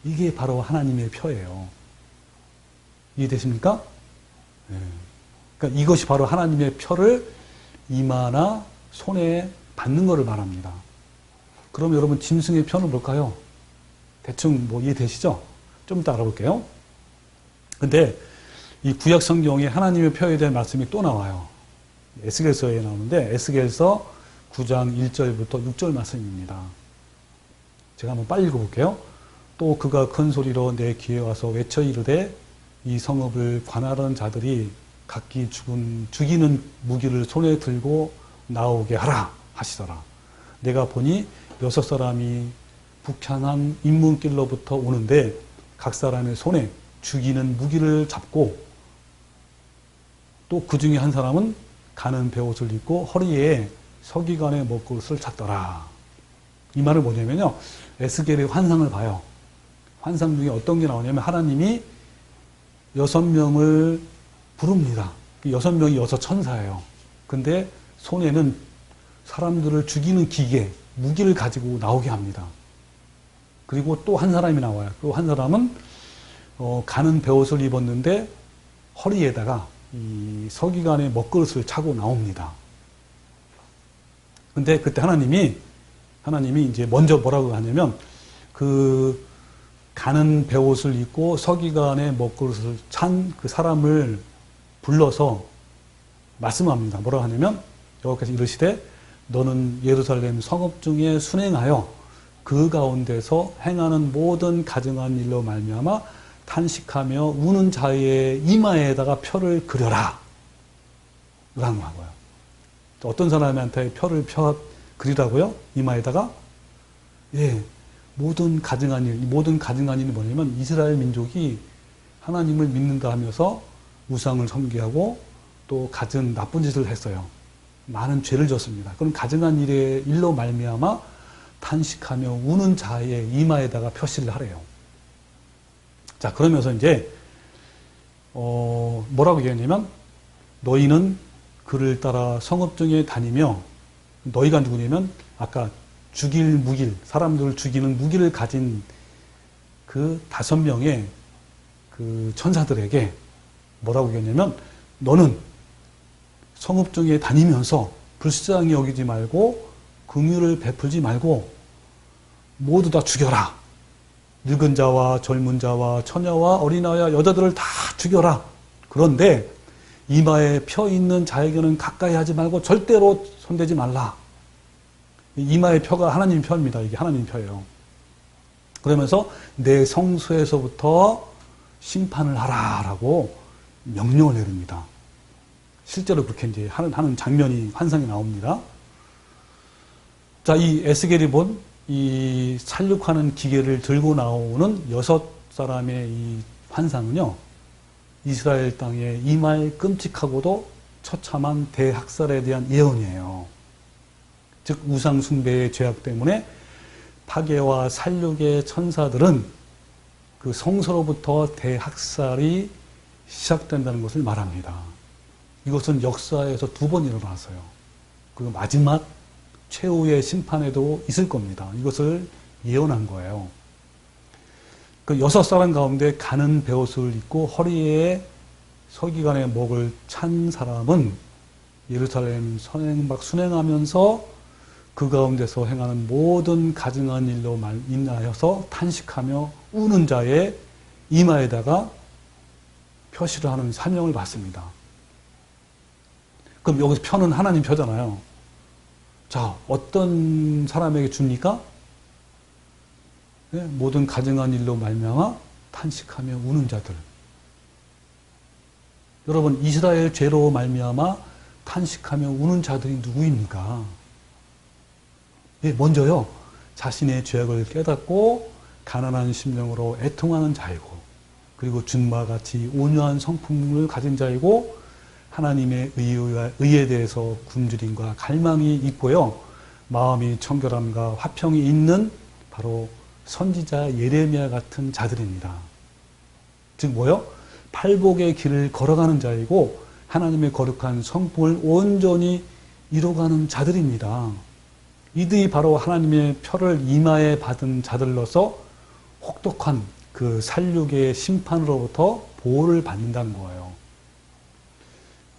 이게 바로 하나님의 표예요. 이해되십니까? 그러니까 이것이 바로 하나님의 표를 이마나 손에 받는 것을 말합니다. 그럼 여러분, 짐승의 표는 뭘까요? 대충 뭐 이해되시죠? 좀 이따 알아볼게요. 근데 이 구약 성경에 하나님의 표에 대한 말씀이 또 나와요. 에스겔서에 나오는데 에스겔서 9장 1절부터 6절 말씀입니다. 제가 한번 빨리 읽어볼게요. 또 그가 큰 소리로 내 귀에 와서 외쳐 이르되 이 성읍을 관할하는 자들이 각기 죽이는 무기를 손에 들고 나오게 하라 하시더라. 내가 보니 6사람이 북향한 인문길로부터 오는데 각 사람의 손에 죽이는 무기를 잡고 또 그 중에 한 사람은 가는 베옷을 입고 허리에 서기관의 먹것을 찼더라. 이 말은 뭐냐면요, 에스겔의 환상을 봐요. 환상 중에 어떤 게 나오냐면 하나님이 6명을 부릅니다. 그 6명이 6천사예요. 근데 손에는 사람들을 죽이는 기계, 무기를 가지고 나오게 합니다. 그리고 또 한 사람이 나와요. 또 한 사람은 가는 베옷을 입었는데 허리에다가 이 서기관의 먹그릇을 차고 나옵니다. 근데 그때 하나님이 이제 먼저 뭐라고 하냐면 그 가는 베옷을 입고 서기관의 먹그릇을 찬 그 사람을 불러서 말씀합니다. 뭐라고 하냐면 여호와께서 이르시되 너는 예루살렘 성읍 중에 순행하여 그 가운데서 행하는 모든 가증한 일로 말미암아 탄식하며 우는 자의 이마에다가 표를 그려라. 라는 거고요. 어떤 사람한테 표를 그리라고요? 이마에다가? 예. 모든 가증한 일이 뭐냐면 이스라엘 민족이 하나님을 믿는다 하면서 우상을 섬기하고 또 갖은 나쁜 짓을 했어요. 많은 죄를 졌습니다. 그럼 가증한 일로 말미암아 탄식하며 우는 자의 이마에다가 표시를 하래요. 자, 그러면서 이제 뭐라고 얘기했냐면 너희는 그를 따라 성읍 중에 다니며 너희가 누구냐면 아까 사람들을 죽이는 무기를 가진 그 5명의 그 천사들에게 뭐라고 얘기했냐면 너는 성읍 중에 다니면서 불쌍히 여기지 말고 긍휼을 베풀지 말고 모두 다 죽여라. 늙은 자와 젊은 자와 처녀와 어린아이와 여자들을 다 죽여라. 그런데 이마에 펴 있는 자에게는 가까이 하지 말고 절대로 손대지 말라. 이마의 표가 하나님 표입니다. 이게 하나님 표예요. 그러면서 내 성소에서부터 심판을 하라라고 명령을 내립니다. 실제로 그렇게 이제 하는 장면이 환상이 나옵니다. 자, 이 에스겔이 본 이 살육하는 기계를 들고 나오는 6사람의 이 환상은요, 이스라엘 땅에 임할 끔찍하고도 처참한 대학살에 대한 예언이에요. 즉 우상 숭배의 죄악 때문에 파괴와 살육의 천사들은 그 성소로부터 대학살이 시작된다는 것을 말합니다. 이것은 역사에서 2번 일어났어요. 그리고 마지막 최후의 심판에도 있을 겁니다. 이것을 예언한 거예요. 그 6사람 가운데 가는 베옷을 입고 허리에 서기관의 목을 찬 사람은 예루살렘 순행하면서 그 가운데서 행하는 모든 가증한 일로 인하여서 탄식하며 우는 자의 이마에다가 표시를 하는 사명을 받습니다. 그럼 여기서 표는 하나님 표잖아요. 자, 어떤 사람에게 줍니까? 네, 모든 가증한 일로 말미암아 탄식하며 우는 자들. 여러분, 이스라엘 죄로 말미암아 탄식하며 우는 자들이 누구입니까? 예, 먼저요, 자신의 죄악을 깨닫고 가난한 심령으로 애통하는 자이고, 그리고 준마 같이 온유한 성품을 가진 자이고, 하나님의 의에 대해서 굶주림과 갈망이 있고요, 마음이 청결함과 화평이 있는 바로 선지자 예레미야 같은 자들입니다. 즉 뭐요? 팔복의 길을 걸어가는 자이고 하나님의 거룩한 성품을 온전히 이루어가는 자들입니다. 이들이 바로 하나님의 표를 이마에 받은 자들로서 혹독한 그 살육의 심판으로부터 보호를 받는다는 거예요.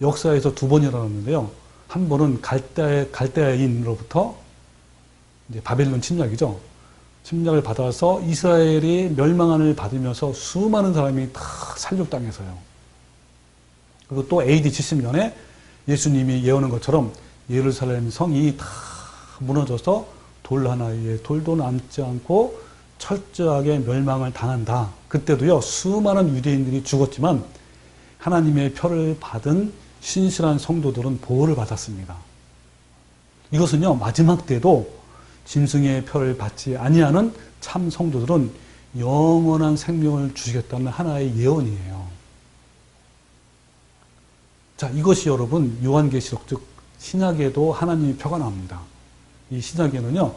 역사에서 2번 일어났는데요. 한 번은 갈대아인으로부터 이제 바벨론 침략이죠. 침략을 받아서 이스라엘이 멸망을 받으면서 수많은 사람이 다 살육당해서요. 그리고 또 AD 70년에 예수님이 예언한 것처럼 예루살렘 성이 다 무너져서 돌 하나에 돌도 남지 않고 철저하게 멸망을 당한다. 그때도요, 수많은 유대인들이 죽었지만 하나님의 표를 받은 신실한 성도들은 보호를 받았습니다. 이것은요, 마지막 때도 짐승의 표를 받지 아니하는 참 성도들은 영원한 생명을 주시겠다는 하나의 예언이에요. 자, 이것이 여러분 요한계시록, 즉 신약에도 하나님의 표가 나옵니다. 이 신약에는요,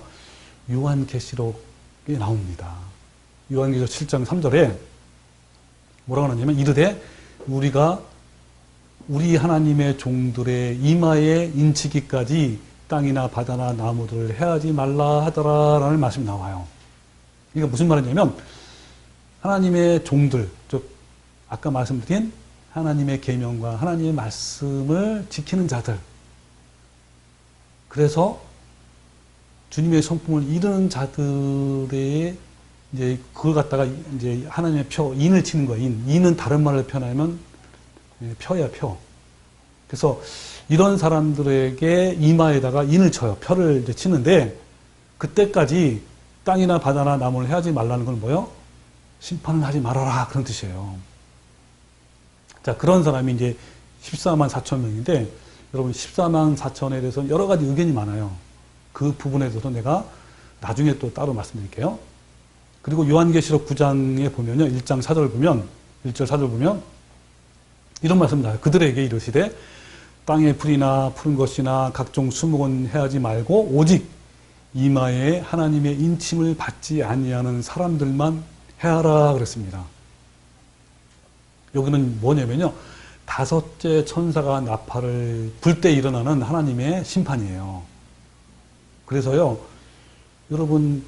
요한계시록이 나옵니다. 요한계시록 7장 3절에 뭐라고 하냐면 이르되 우리가 우리 하나님의 종들의 이마에 인치기까지 땅이나 바다나 나무들을 해하지 말라 하더라라는 말씀이 나와요. 이게 무슨 말이냐면 하나님의 종들, 즉 아까 말씀드린 하나님의 계명과 하나님의 말씀을 지키는 자들, 그래서 주님의 성품을 이루는 자들의 이제 그걸 갖다가 이제 하나님의 표, 인을 치는 거예요. 인은 다른 말로 표현하면 표야, 표. 그래서 이런 사람들에게 이마에다가 인을 쳐요. 표를 이제 치는데 그때까지 땅이나 바다나 나무를 해하지 말라는 건 뭐예요? 심판을 하지 말아라, 그런 뜻이에요. 자, 그런 사람이 이제 14만 4천 명인데 여러분 14만 4천에 대해서는 여러 가지 의견이 많아요. 그 부분에 대해서 내가 나중에 또 따로 말씀드릴게요. 그리고 요한계시록 9장에 보면요. 1장 4절 보면 1절 4절 보면 이런 말씀 나와요. 그들에게 이르시되 땅의 풀이나 푸른 것이나 각종 수목은 해하지 말고 오직 이마에 하나님의 인침을 받지 아니하는 사람들만 해하라 그랬습니다. 여기는 뭐냐면요. 다섯째 천사가 나팔을 불 때 일어나는 하나님의 심판이에요. 그래서요. 여러분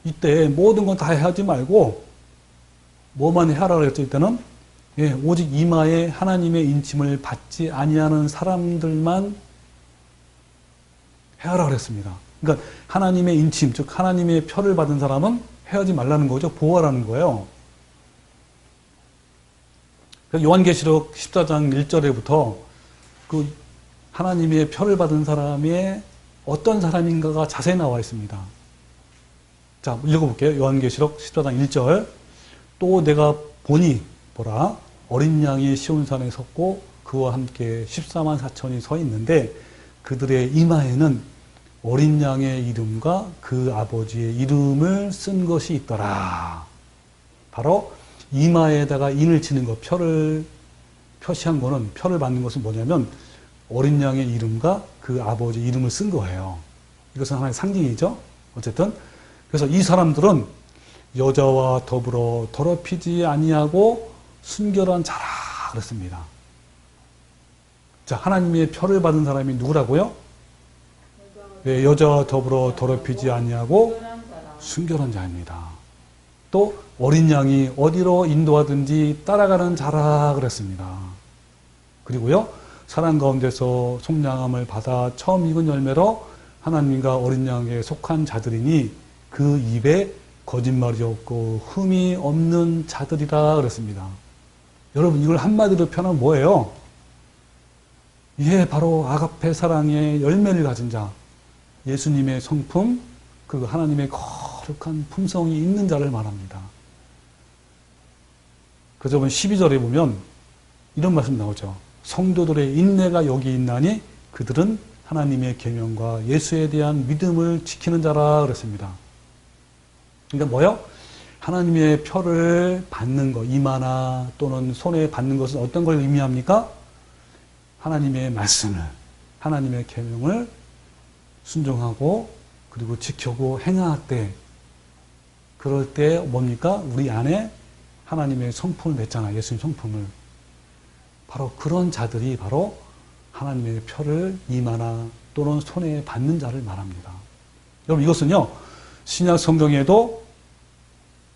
이때 모든 건 다 해하지 말고 뭐만 해하라 그랬죠. 이때는 오직 이마에 하나님의 인침을 받지 아니하는 사람들만 해하라 그랬습니다. 그러니까 하나님의 인침, 즉 하나님의 표를 받은 사람은 해하지 말라는 거죠. 보호하라는 거예요. 요한계시록 14장 1절에부터 그 하나님의 표를 받은 사람의 어떤 사람인가가 자세히 나와 있습니다. 자, 읽어볼게요. 요한계시록 14장 1절. 또 내가 보니 보라 어린 양이 시온산에 섰고 그와 함께 14만 4천이 서 있는데 그들의 이마에는 어린 양의 이름과 그 아버지의 이름을 쓴 것이 있더라. 바로 이마에다가 인을 치는 것, 표를 표시한 거는, 표를 받는 것은 뭐냐면 어린 양의 이름과 그 아버지의 이름을 쓴 거예요. 이것은 하나의 상징이죠. 어쨌든 그래서 이 사람들은 여자와 더불어 더럽히지 아니하고 순결한 자라 그랬습니다. 자, 하나님의 표를 받은 사람이 누구라고요? 네, 여자와 더불어 더럽히지 아니하고 순결한 자입니다. 또 어린 양이 어디로 인도하든지 따라가는 자라 그랬습니다. 그리고요, 사랑 가운데서 속량함을 받아 처음 익은 열매로 하나님과 어린 양에 속한 자들이니 그 입에 거짓말이 없고 흠이 없는 자들이라 그랬습니다. 여러분, 이걸 한마디로 표현하면 뭐예요? 이게 바로 아가페 사랑의 열매를 가진 자, 예수님의 성품, 그 하나님의 거룩한 품성이 있는 자를 말합니다. 그래서 12절에 보면 이런 말씀 나오죠. 성도들의 인내가 여기 있나니 그들은 하나님의 계명과 예수에 대한 믿음을 지키는 자라 그랬습니다. 그러니까 뭐요? 하나님의 표를 받는 것, 이마나 또는 손에 받는 것은 어떤 걸 의미합니까? 하나님의 말씀을, 하나님의 계명을 순종하고 그리고 지켜고 행할 때, 그럴 때 뭡니까? 우리 안에 하나님의 성품을 맺잖아요. 예수님 성품을. 바로 그런 자들이 바로 하나님의 표를 이마나 또는 손에 받는 자를 말합니다. 여러분, 이것은요, 신약 성경에도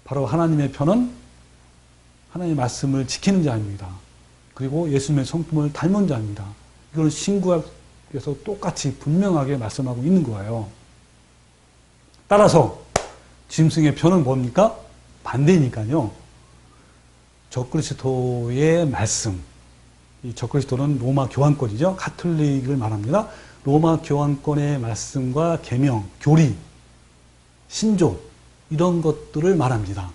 바로 하나님의 표는 하나님의 말씀을 지키는 자입니다. 그리고 예수님의 성품을 닮은 자입니다. 이건 신구약에서 똑같이 분명하게 말씀하고 있는 거예요. 따라서 짐승의 표는 뭡니까? 반대니까요. 적그리스도의 말씀, 이 적그리스도는 로마 교환권이죠. 가톨릭을 말합니다. 로마 교환권의 말씀과 계명, 교리, 신조 이런 것들을 말합니다.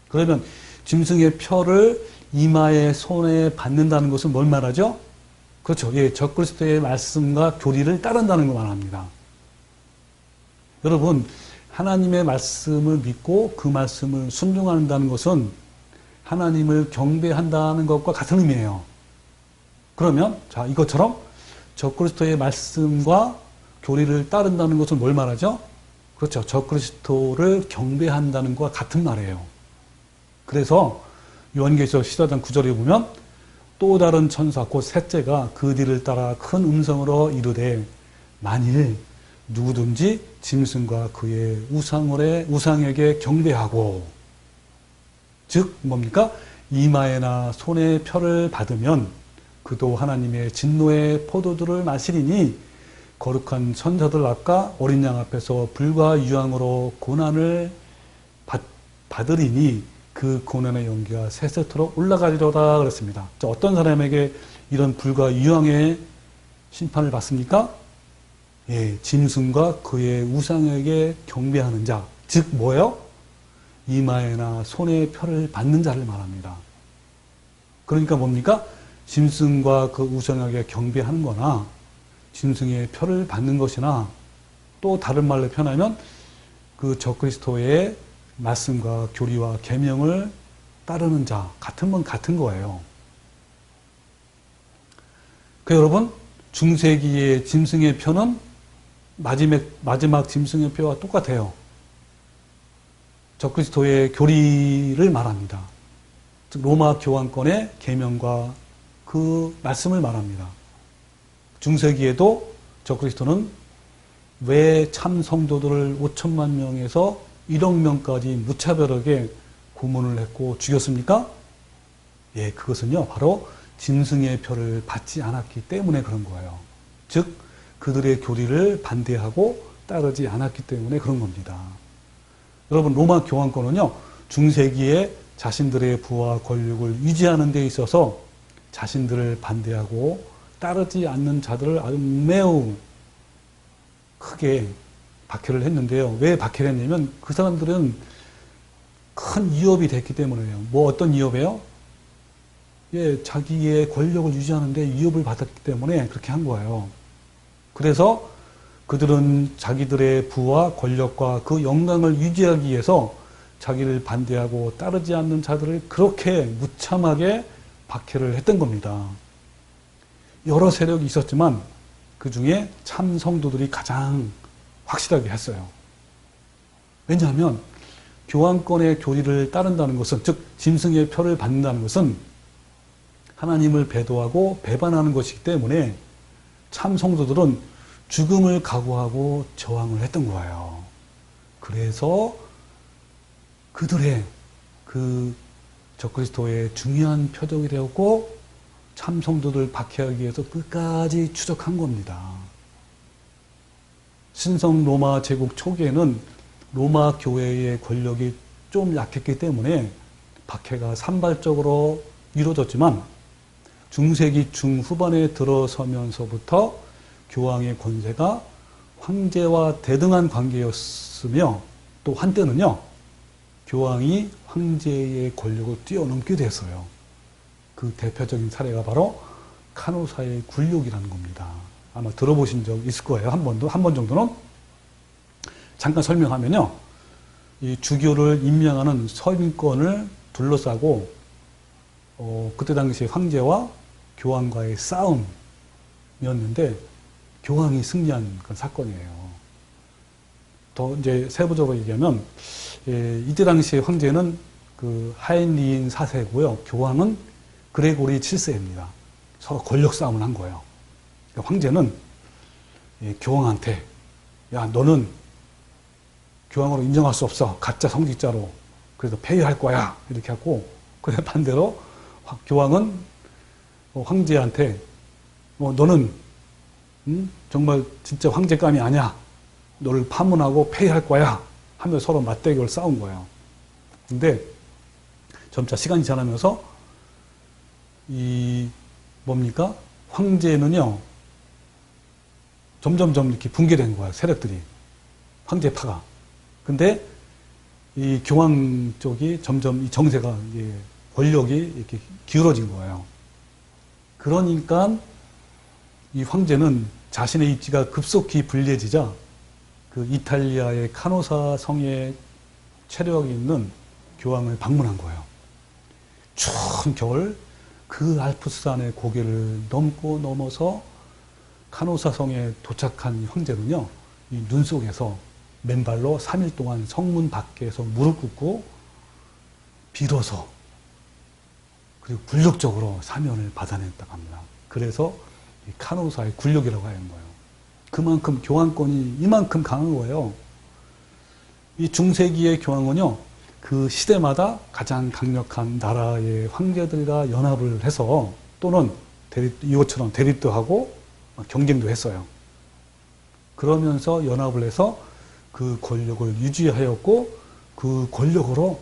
그러면 짐승의 표를 이마에 손에 받는다는 것은 뭘 말하죠? 그렇죠. 예, 적그리스도의 말씀과 교리를 따른다는 걸 말합니다. 여러분, 하나님의 말씀을 믿고 그 말씀을 순종한다는 것은 하나님을 경배한다는 것과 같은 의미예요. 그러면 자, 이것처럼 적그리스도의 말씀과 교리를 따른다는 것은 뭘 말하죠? 그렇죠. 적그리스도를 경배한다는 것과 같은 말이에요. 그래서 요한계시록 14장 9절에 보면 또 다른 천사 곧 셋째가 그 뒤를 따라 큰 음성으로 이르되 만일 누구든지 짐승과 그의 우상에게 경배하고, 즉 뭡니까? 이마에나 손에 표를 받으면 그도 하나님의 진노의 포도주를 마시리니 거룩한 천사들 앞과 어린 양 앞에서 불과 유황으로 고난을 받으리니 그 고난의 연기가 세세토록 올라가리로다 그랬습니다. 자, 어떤 사람에게 이런 불과 유황의 심판을 받습니까? 예, 짐승과 그의 우상에게 경배하는 자, 즉 뭐예요? 이마에나 손에 표를 받는 자를 말합니다. 그러니까 뭡니까? 짐승과 그 우상에게 경배하는 거나 짐승의 표를 받는 것이나, 또 다른 말로 표현하면 그 적그리스도의 말씀과 교리와 계명을 따르는 자, 같은 건 같은 거예요. 그 여러분, 중세기의 짐승의 표는 마지막 짐승의 표와 똑같아요. 적그리스도의 교리를 말합니다. 즉 로마 교황권의 계명과 그 말씀을 말합니다. 중세기에도 적그리스도는 왜 참 성도들을 5천만 명에서 1억 명까지 무차별하게 고문을 했고 죽였습니까? 예, 그것은요 바로 짐승의 표를 받지 않았기 때문에 그런 거예요. 즉 그들의 교리를 반대하고 따르지 않았기 때문에 그런 겁니다. 여러분, 로마 교황권은요 중세기에 자신들의 부와 권력을 유지하는 데 있어서 자신들을 반대하고 따르지 않는 자들을 아주 매우 크게 박해를 했는데요. 왜 박해를 했냐면 그 사람들은 큰 위협이 됐기 때문이에요. 뭐 어떤 위협이에요? 예, 자기의 권력을 유지하는데 위협을 받았기 때문에 그렇게 한 거예요. 그래서 그들은 자기들의 부와 권력과 그 영광을 유지하기 위해서 자기를 반대하고 따르지 않는 자들을 그렇게 무참하게 박해를 했던 겁니다. 여러 세력이 있었지만 그 중에 참 성도들이 가장 확실하게 했어요. 왜냐하면 교황권의 교리를 따른다는 것은, 즉 짐승의 표를 받는다는 것은 하나님을 배도하고 배반하는 것이기 때문에 참 성도들은 죽음을 각오하고 저항을 했던 거예요. 그래서 그들의 그 적그리스도의 중요한 표적이 되었고 참 성도들 박해하기 위해서 끝까지 추적한 겁니다. 신성 로마 제국 초기에는 로마 교회의 권력이 좀 약했기 때문에 박해가 산발적으로 이루어졌지만 중세기 중후반에 들어서면서부터 교황의 권세가 황제와 대등한 관계였으며, 또 한때는요 교황이 황제의 권력을 뛰어넘게 됐어요. 그 대표적인 사례가 바로 카노사의 굴욕이라는 겁니다. 아마 들어보신 적 있을 거예요. 한 번 정도는. 잠깐 설명하면요, 이 주교를 임명하는 서민권을 둘러싸고 그때 당시 황제와 교황과의 싸움이었는데 교황이 승리한 그런 사건이에요. 더 이제 세부적으로 얘기하면 이때 당시의 황제는 그 하인리인 4세고요. 교황은 그레고리 7세입니다. 서로 권력 싸움을 한 거예요. 그러니까 황제는 교황한테 야, 너는 교황으로 인정할 수 없어. 가짜 성직자로. 그래서 폐위할 거야. 이렇게 하고, 그래 반대로 교황은 황제한테 너는 정말 진짜 황제감이 아니야. 너를 파문하고 폐위할 거야. 하며 서로 맞대결을 싸운 거예요. 근데 점차 시간이 지나면서 뭡니까? 황제는요, 점점점 이렇게 붕괴된 거야, 세력들이. 황제파가. 근데 이 교황 쪽이 점점 이 정세가, 권력이 이렇게 기울어진 거예요. 그러니까 이 황제는 자신의 입지가 급속히 불리해지자 그 이탈리아의 카노사 성에 체력이 있는 교황을 방문한 거예요. 추운 겨울 그 알프스산의 고개를 넘어서 카노사 성에 도착한 황제는요, 이 눈 속에서 맨발로 3일 동안 성문 밖에서 무릎 꿇고 빌어서 그리고 불력적으로 사면을 받아냈다고 합니다. 그래서 이 카노사의 굴력이라고 하는 거예요. 그만큼 교황권이 이만큼 강한 거예요. 이 중세기의 교황은요, 그 시대마다 가장 강력한 나라의 황제들과 연합을 해서 또는 이것처럼 대립도 하고 경쟁도 했어요. 그러면서 연합을 해서 그 권력을 유지하였고 그 권력으로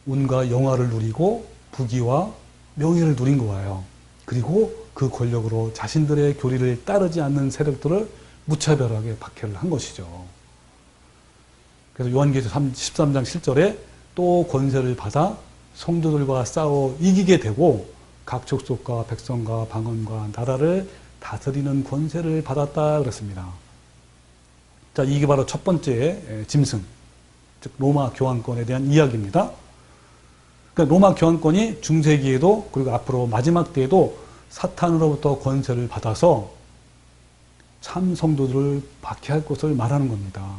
운과 영화를 누리고 부귀와 명예를 누린 거예요. 그리고 그 권력으로 자신들의 교리를 따르지 않는 세력들을 무차별하게 박해를 한 것이죠. 그래서 요한계시록 13장 7절에 또 권세를 받아 성도들과 싸워 이기게 되고 각 족속과 백성과 방언과 나라를 다스리는 권세를 받았다 그랬습니다. 자, 이게 바로 첫 번째 짐승, 즉 로마 교황권에 대한 이야기입니다. 그러니까 로마 교황권이 중세기에도 그리고 앞으로 마지막 때에도 사탄으로부터 권세를 받아서 참 성도들을 박해할 것을 말하는 겁니다.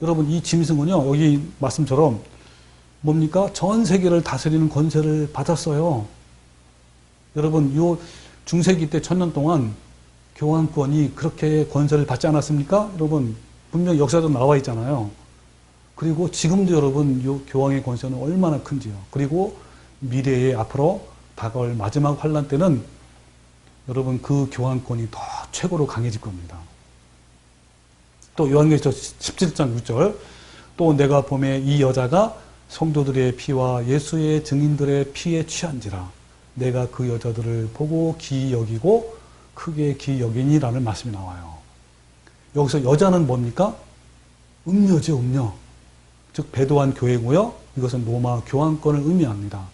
여러분, 이 짐승은요, 여기 말씀처럼 뭡니까? 전 세계를 다스리는 권세를 받았어요. 여러분, 요 중세기 때 1000년 동안 교황권이 그렇게 권세를 받지 않았습니까? 여러분, 분명 역사도 나와 있잖아요. 그리고 지금도 여러분, 요 교황의 권세는 얼마나 큰지요. 그리고 미래에 앞으로 다가올 마지막 환란 때는 여러분, 그 교황권이 더 최고로 강해질 겁니다. 또 요한계시록 17장 6절, 또 내가 보매 이 여자가 성도들의 피와 예수의 증인들의 피에 취한지라 내가 그 여자들을 보고 기이 여기고 크게 기이 여기니라는 말씀이 나와요. 여기서 여자는 뭡니까? 음녀죠, 음녀. 즉 배도한 교회고요. 이것은 로마 교황권을 의미합니다.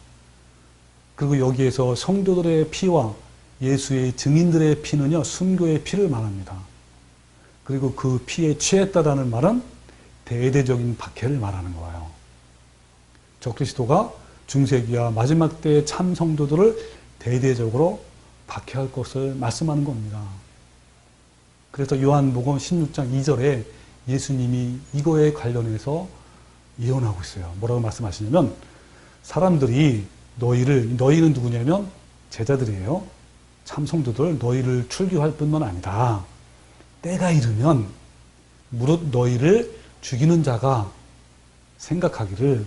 그리고 여기에서 성도들의 피와 예수의 증인들의 피는요, 순교의 피를 말합니다. 그리고 그 피에 취했다라는 말은 대대적인 박해를 말하는 거예요. 적그리스도가 중세기와 마지막 때의 참 성도들을 대대적으로 박해할 것을 말씀하는 겁니다. 그래서 요한복음 16장 2절에 예수님이 이거에 관련해서 예언하고 있어요. 뭐라고 말씀하시냐면 사람들이 너희는 누구냐면 제자들이에요. 참 성도들 너희를 출교할 뿐만 아니라 때가 이르면 무릇 너희를 죽이는 자가 생각하기를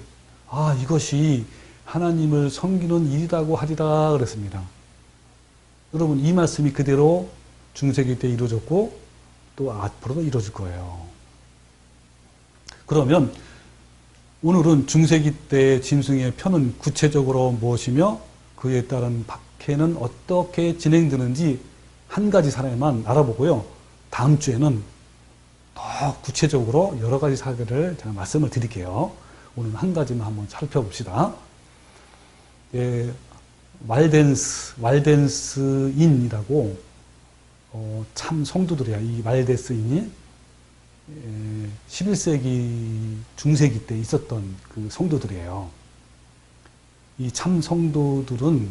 이것이 하나님을 섬기는 일이라고 하리라 그랬습니다. 여러분, 이 말씀이 그대로 중세기 때 이루어졌고 또 앞으로도 이루어질 거예요. 그러면 오늘은 중세기 때 짐승의 편은 구체적으로 무엇이며 그에 따른 박해는 어떻게 진행되는지 한 가지 사례만 알아보고요. 다음 주에는 더 구체적으로 여러 가지 사례를 제가 말씀을 드릴게요. 오늘 한 가지만 한번 살펴봅시다. 말덴스인이라고 참 성도들이야. 이 말데스인이 11세기 중세기 때 있었던 그 성도들이에요. 이 참 성도들은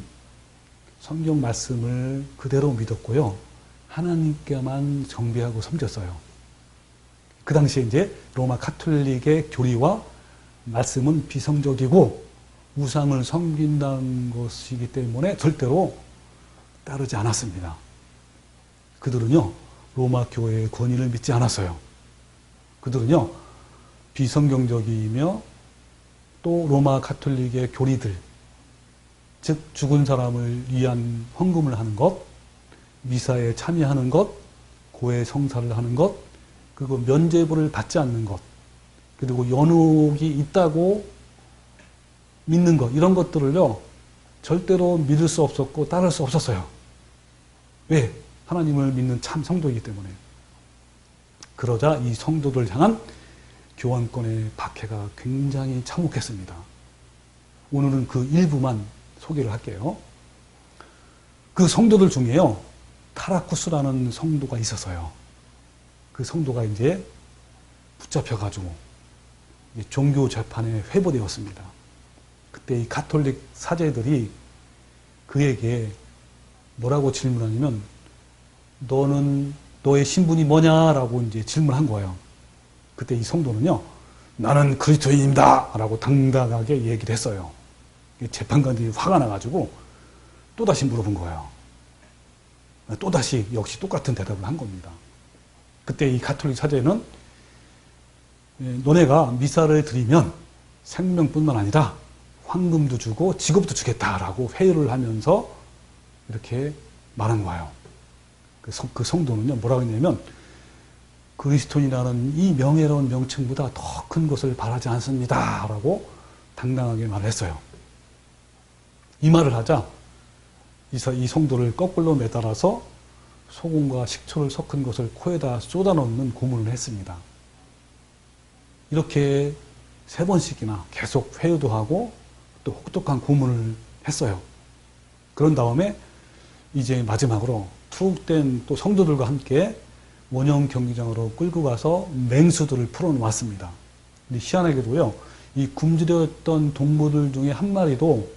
성경 말씀을 그대로 믿었고요. 하나님께만 경배하고 섬겼어요. 그 당시에 이제 로마 카톨릭의 교리와 말씀은 비성적이고 우상을 섬긴다는 것이기 때문에 절대로 따르지 않았습니다. 그들은요, 로마 교회의 권위를 믿지 않았어요. 그들은요, 비성경적이며 또 로마 카톨릭의 교리들, 즉 죽은 사람을 위한 헌금을 하는 것, 미사에 참여하는 것, 고해 성사를 하는 것, 그리고 면죄부를 받지 않는 것, 그리고 연옥이 있다고 믿는 것, 이런 것들을요, 절대로 믿을 수 없었고 따를 수 없었어요. 왜? 하나님을 믿는 참 성도이기 때문에. 그러자 이 성도들 향한 교황권의 박해가 굉장히 참혹했습니다. 오늘은 그 일부만 소개를 할게요. 그 성도들 중에요, 타라쿠스라는 성도가 있었어요. 그 성도가 이제 붙잡혀가지고 종교 재판에 회부되었습니다. 그때 이 가톨릭 사제들이 그에게 뭐라고 질문하냐면, 너의 신분이 뭐냐라고 이제 질문한 거예요. 그때 이 성도는요, 나는 그리스도인입니다 라고 당당하게 얘기를 했어요. 재판관들이 화가 나가지고 또다시 물어본 거예요. 또다시 역시 똑같은 대답을 한 겁니다. 그때 이 가톨릭 사제는 너네가 미사를 드리면 생명뿐만 아니라 황금도 주고 직업도 주겠다라고 회유를 하면서 이렇게 말한 거예요. 그 성도는요, 뭐라고 했냐면, 그리스도인이라는 이 명예로운 명칭보다 더 큰 것을 바라지 않습니다. 라고 당당하게 말했어요. 이 말을 하자 이 성도를 거꾸로 매달아서 소금과 식초를 섞은 것을 코에다 쏟아넣는 고문을 했습니다. 이렇게 3번씩이나 계속 회유도 하고 또 혹독한 고문을 했어요. 그런 다음에 이제 마지막으로 투옥된 또 성도들과 함께 원형 경기장으로 끌고 가서 맹수들을 풀어놓았습니다. 근데 희한하게도요, 이 굶주렸던 동물들 중에 한 마리도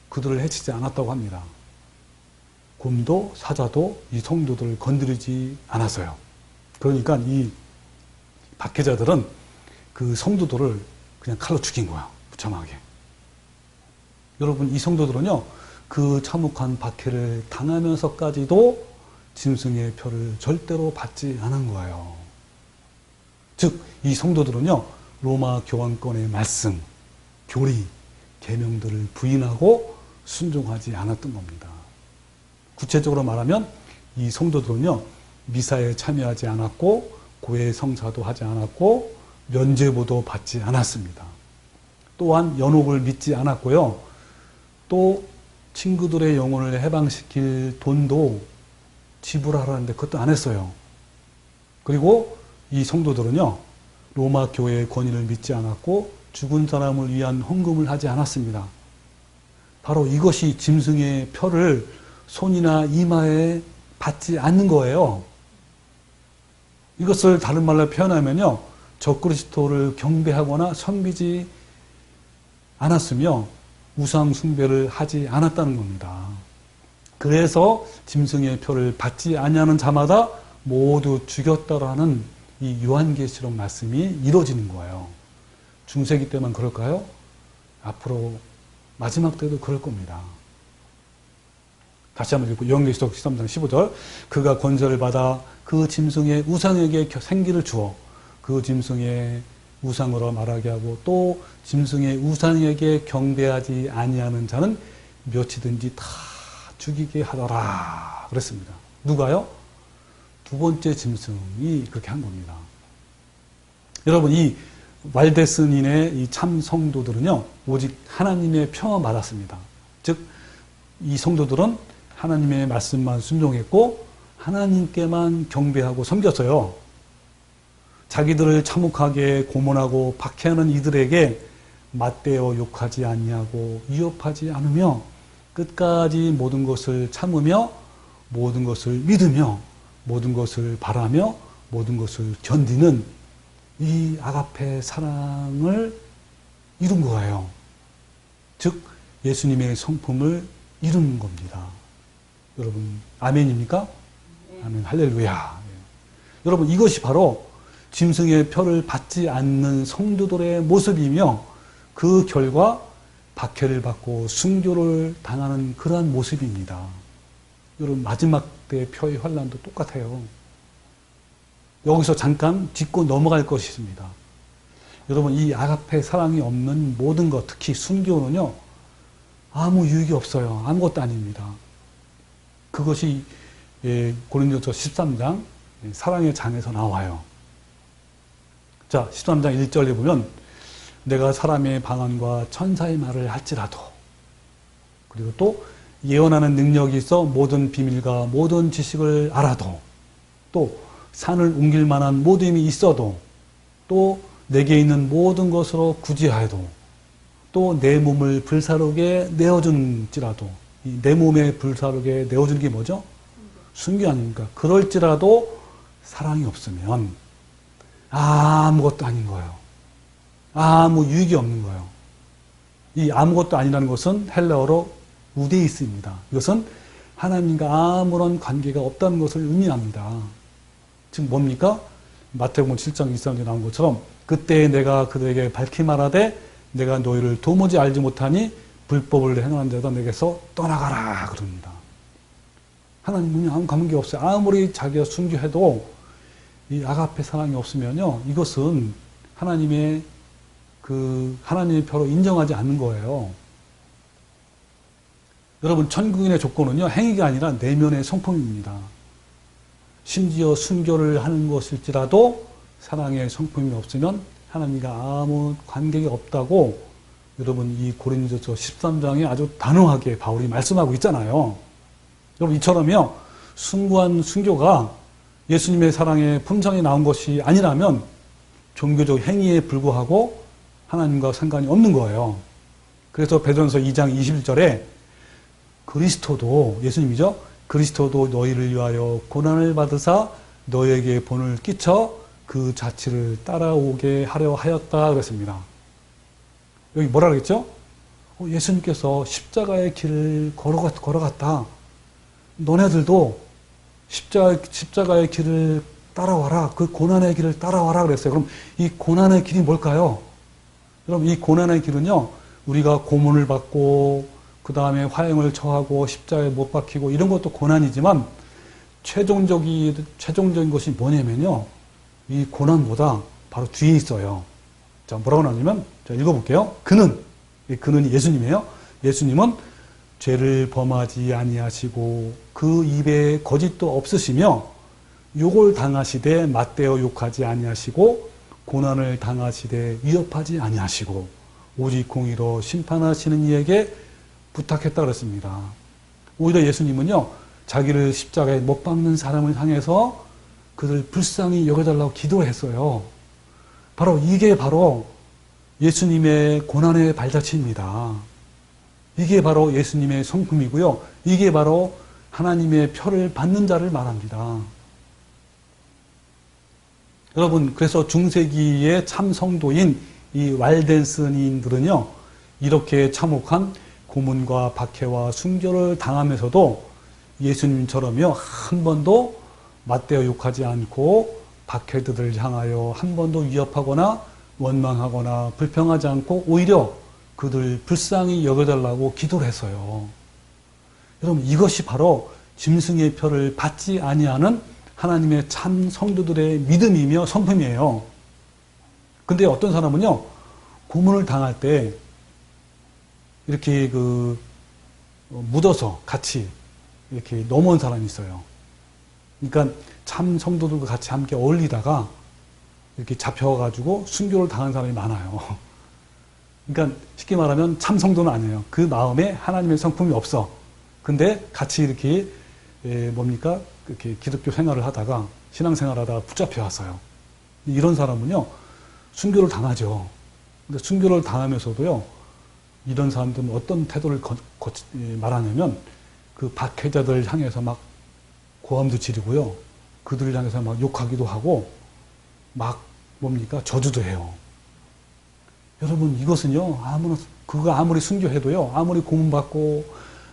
그들을 해치지 않았다고 합니다. 곰도 사자도 이 성도들을 건드리지 않았어요. 그러니까 이 박해자들은 그 성도들을 그냥 칼로 죽인 거야, 무참하게. 여러분, 이 성도들은요, 그 참혹한 박해를 당하면서까지도 짐승의 표를 절대로 받지 않은 거예요. 즉, 이 성도들은요, 로마 교황권의 말씀, 교리, 계명들을 부인하고 순종하지 않았던 겁니다. 구체적으로 말하면 이 성도들은요, 미사에 참여하지 않았고 고해 성사도 하지 않았고 면죄부도 받지 않았습니다. 또한 연옥을 믿지 않았고요. 또 친구들의 영혼을 해방시킬 돈도 지불하라는데 그것도 안 했어요. 그리고 이 성도들은요, 로마 교회의 권위를 믿지 않았고 죽은 사람을 위한 헌금을 하지 않았습니다. 바로 이것이 짐승의 표를 손이나 이마에 받지 않는 거예요. 이것을 다른 말로 표현하면요, 적그리스도를 경배하거나 섬기지 않았으며 우상 숭배를 하지 않았다는 겁니다. 그래서 짐승의 표를 받지 아니하는 자마다 모두 죽였다라는 이 요한계시록 말씀이 이루어지는 거예요. 중세기 때만 그럴까요? 앞으로 마지막 때도 그럴 겁니다. 다시 한번 읽고, 요한계시록 13장 15절, 그가 권세를 받아 그 짐승의 우상에게 생기를 주어 그 짐승의 우상으로 말하게 하고 또 짐승의 우상에게 경배하지 아니하는 자는 몇이든지 다 죽이게 하더라 그랬습니다. 누가요? 2번째 짐승이 그렇게 한 겁니다. 여러분, 이 왈데스닌의 이 참 성도들은요, 오직 하나님의 표만 받았습니다. 즉, 이 성도들은 하나님의 말씀만 순종했고 하나님께만 경배하고 섬겼어요. 자기들을 참혹하게 고문하고 박해하는 이들에게 맞대어 욕하지 아니하고 위협하지 않으며 끝까지 모든 것을 참으며 모든 것을 믿으며 모든 것을 바라며 모든 것을 견디는 이 아가페 사랑을 이룬 거예요. 즉 예수님의 성품을 이룬 겁니다. 여러분, 아멘입니까? 아멘, 할렐루야. 여러분, 이것이 바로 짐승의 표를 받지 않는 성도들의 모습이며 그 결과 박해를 받고 순교를 당하는 그러한 모습입니다. 여러분, 마지막 때 표의 환란도 똑같아요. 여기서 잠깐 짚고 넘어갈 것이 있습니다. 여러분, 이 아가페 사랑이 없는 모든 것, 특히 순교는요, 아무 유익이 없어요. 아무것도 아닙니다. 그것이 고린도서 13장 사랑의 장에서 나와요. 자, 13장 1절에 보면 내가 사람의 방언과 천사의 말을 할지라도, 그리고 또 예언하는 능력이 있어 모든 비밀과 모든 지식을 알아도, 또 산을 옮길 만한 모든 힘이 있어도, 또 내게 있는 모든 것으로 구제하여도, 또 내 몸을 불사르게 내어준지라도, 내 몸에 불사르게 내어주는 게 뭐죠? 순교 아닙니까? 그럴지라도 사랑이 없으면 아무것도 아닌 거예요. 아무 유익이 없는 거예요. 이 아무것도 아니라는 것은 헬라어로 우데이스입니다. 이것은 하나님과 아무런 관계가 없다는 것을 의미합니다. 즉 뭡니까? 마태복음 7장 23절에 나온 것처럼 그때 내가 그들에게 밝히 말하되 내가 너희를 도무지 알지 못하니 불법을 행하는 자도 내게서 떠나가라 그럽니다. 하나님은 아무 관계 없어요. 아무리 자기가 순교해도 이 아가페 사랑이 없으면요, 이것은 하나님의 표로 인정하지 않는 거예요. 여러분, 천국인의 조건은요, 행위가 아니라 내면의 성품입니다. 심지어 순교를 하는 것일지라도 사랑의 성품이 없으면 하나님과 아무 관계가 없다고 여러분, 이 고린도서 13장에 아주 단호하게 바울이 말씀하고 있잖아요. 여러분, 이처럼요, 숭고한 순교가 예수님의 사랑의 품성이 나온 것이 아니라면 종교적 행위에 불과하고 하나님과 상관이 없는 거예요. 그래서 베드로전서 2장 21절에 그리스도도, 예수님이죠, 그리스도도 너희를 위하여 고난을 받으사 너희에게 본을 끼쳐 그 자취를 따라오게 하려 하였다 그랬습니다. 여기 뭐라 그랬죠? 예수님께서 십자가의 길을 걸어갔다. 너네들도 십자가의 길을 따라와라. 그 고난의 길을 따라와라 그랬어요. 그럼 이 고난의 길이 뭘까요? 여러분, 이 고난의 길은요, 우리가 고문을 받고 그 다음에 화형을 처하고 십자가에 못 박히고 이런 것도 고난이지만 최종적인 것이 뭐냐면요, 이 고난보다 바로 뒤에 있어요. 자, 뭐라고 나오냐면, 자, 읽어볼게요. 그는 예수님이에요. 예수님은 죄를 범하지 아니하시고 그 입에 거짓도 없으시며 욕을 당하시되 맞대어 욕하지 아니하시고 고난을 당하시되 위협하지 아니하시고 오직 공의로 심판하시는 이에게 부탁했다 그랬습니다. 오히려 예수님은요, 자기를 십자가에 못 박는 사람을 향해서 그들 불쌍히 여겨달라고 기도했어요. 이게 바로 예수님의 고난의 발자취입니다. 이게 바로 예수님의 성품이고요. 이게 바로 하나님의 표를 받는 자를 말합니다. 여러분, 그래서 중세기의 참 성도인 이 왈덴스인들은요, 이렇게 참혹한 고문과 박해와 순교를 당하면서도 예수님처럼요, 한 번도 맞대어 욕하지 않고 박해들을 향하여 한 번도 위협하거나 원망하거나 불평하지 않고 오히려 그들 불쌍히 여겨달라고 기도를 했어요. 여러분, 이것이 바로 짐승의 표를 받지 아니하는 하나님의 참 성도들의 믿음이며 성품이에요. 근데 어떤 사람은요, 고문을 당할 때 이렇게 묻어서 같이 이렇게 넘어온 사람이 있어요. 그러니까 참 성도들과 같이 함께 어울리다가 이렇게 잡혀가지고 순교를 당한 사람이 많아요. 그러니까 쉽게 말하면 참 성도는 아니에요. 그 마음에 하나님의 성품이 없어. 근데 같이 이렇게 이렇게 기독교 생활을 하다가 신앙생활을 하다가 붙잡혀 왔어요. 이런 사람은요, 순교를 당하죠. 근데 순교를 당하면서도요, 이런 사람들은 어떤 태도를 말하냐면 그 박해자들 향해서 막 고함도 지르고요, 그들을 향해서 막 욕하기도 하고 막 저주도 해요. 여러분, 이것은요, 그가 아무리 순교해도요, 아무리 고문받고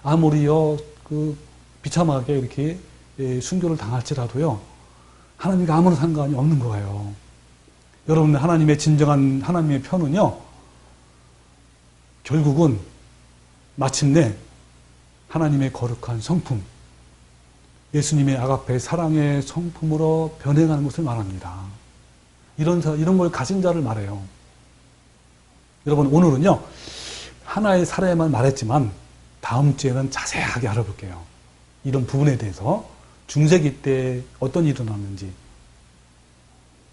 아무리요 비참하게 이렇게 순교를 당할지라도요, 하나님과 아무런 상관이 없는 거예요. 여러분, 하나님의 진정한 하나님의 편은요, 결국은 마침내 하나님의 거룩한 성품, 예수님의 아가페 사랑의 성품으로 변해가는 것을 말합니다. 이런 걸 가진 자를 말해요. 여러분, 오늘은요, 하나의 사례만 말했지만 다음 주에는 자세하게 알아볼게요. 이런 부분에 대해서 중세기 때 어떤 일이 일어났는지.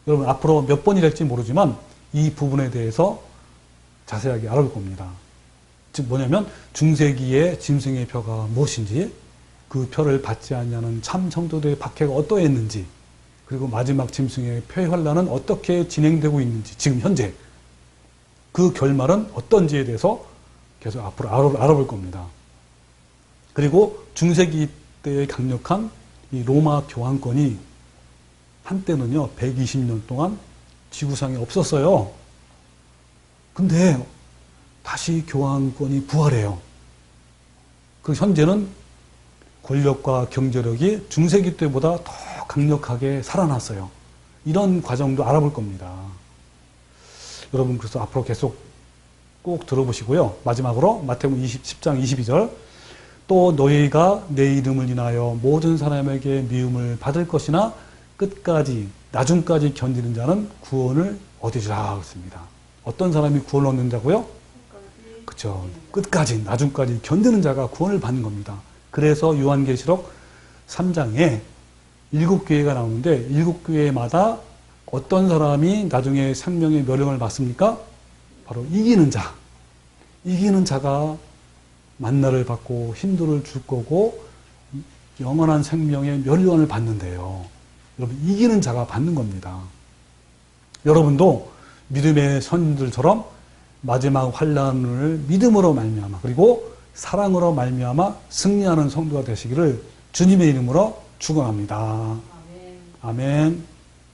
여러분, 앞으로 몇 번이 될지 모르지만 이 부분에 대해서 자세하게 알아볼 겁니다. 즉 뭐냐면 중세기의 짐승의 표가 무엇인지, 그 표를 받지 않냐는 참 성도들의 박해가 어떠했는지, 그리고 마지막 짐승의 표의 환란은 어떻게 진행되고 있는지, 지금 현재 그 결말은 어떤지에 대해서 계속 앞으로 알아볼 겁니다. 그리고 중세기 때의 강력한 이 로마 교황권이 한때는요, 120년 동안 지구상에 없었어요. 근데 다시 교황권이 부활해요. 그 현재는 권력과 경제력이 중세기 때보다 더 강력하게 살아났어요. 이런 과정도 알아볼 겁니다. 여러분, 그래서 앞으로 계속 꼭 꼭 들어보시고요. 마지막으로 마태복음 10장 22절 또 너희가 내 이름을 인하여 모든 사람에게 미움을 받을 것이나 끝까지 나중까지 견디는 자는 구원을 얻으리라 했습니다. 어떤 사람이 구원을 얻는 자고요? 그렇죠. 끝까지 나중까지 견디는 자가 구원을 받는 겁니다. 그래서 요한계시록 3장에 7교회가 나오는데 7교회마다 어떤 사람이 나중에 생명의 멸령을 받습니까? 바로 이기는 자. 이기는 자가 만나를 받고 힘들을 줄 거고 영원한 생명의 멸류관을 받는데요. 여러분 이기는 자가 받는 겁니다. 여러분도 믿음의 선인들처럼 마지막 환난을 믿음으로 말미암아 그리고 사랑으로 말미암아 승리하는 성도가 되시기를 주님의 이름으로 축원합니다. 아멘. 아멘.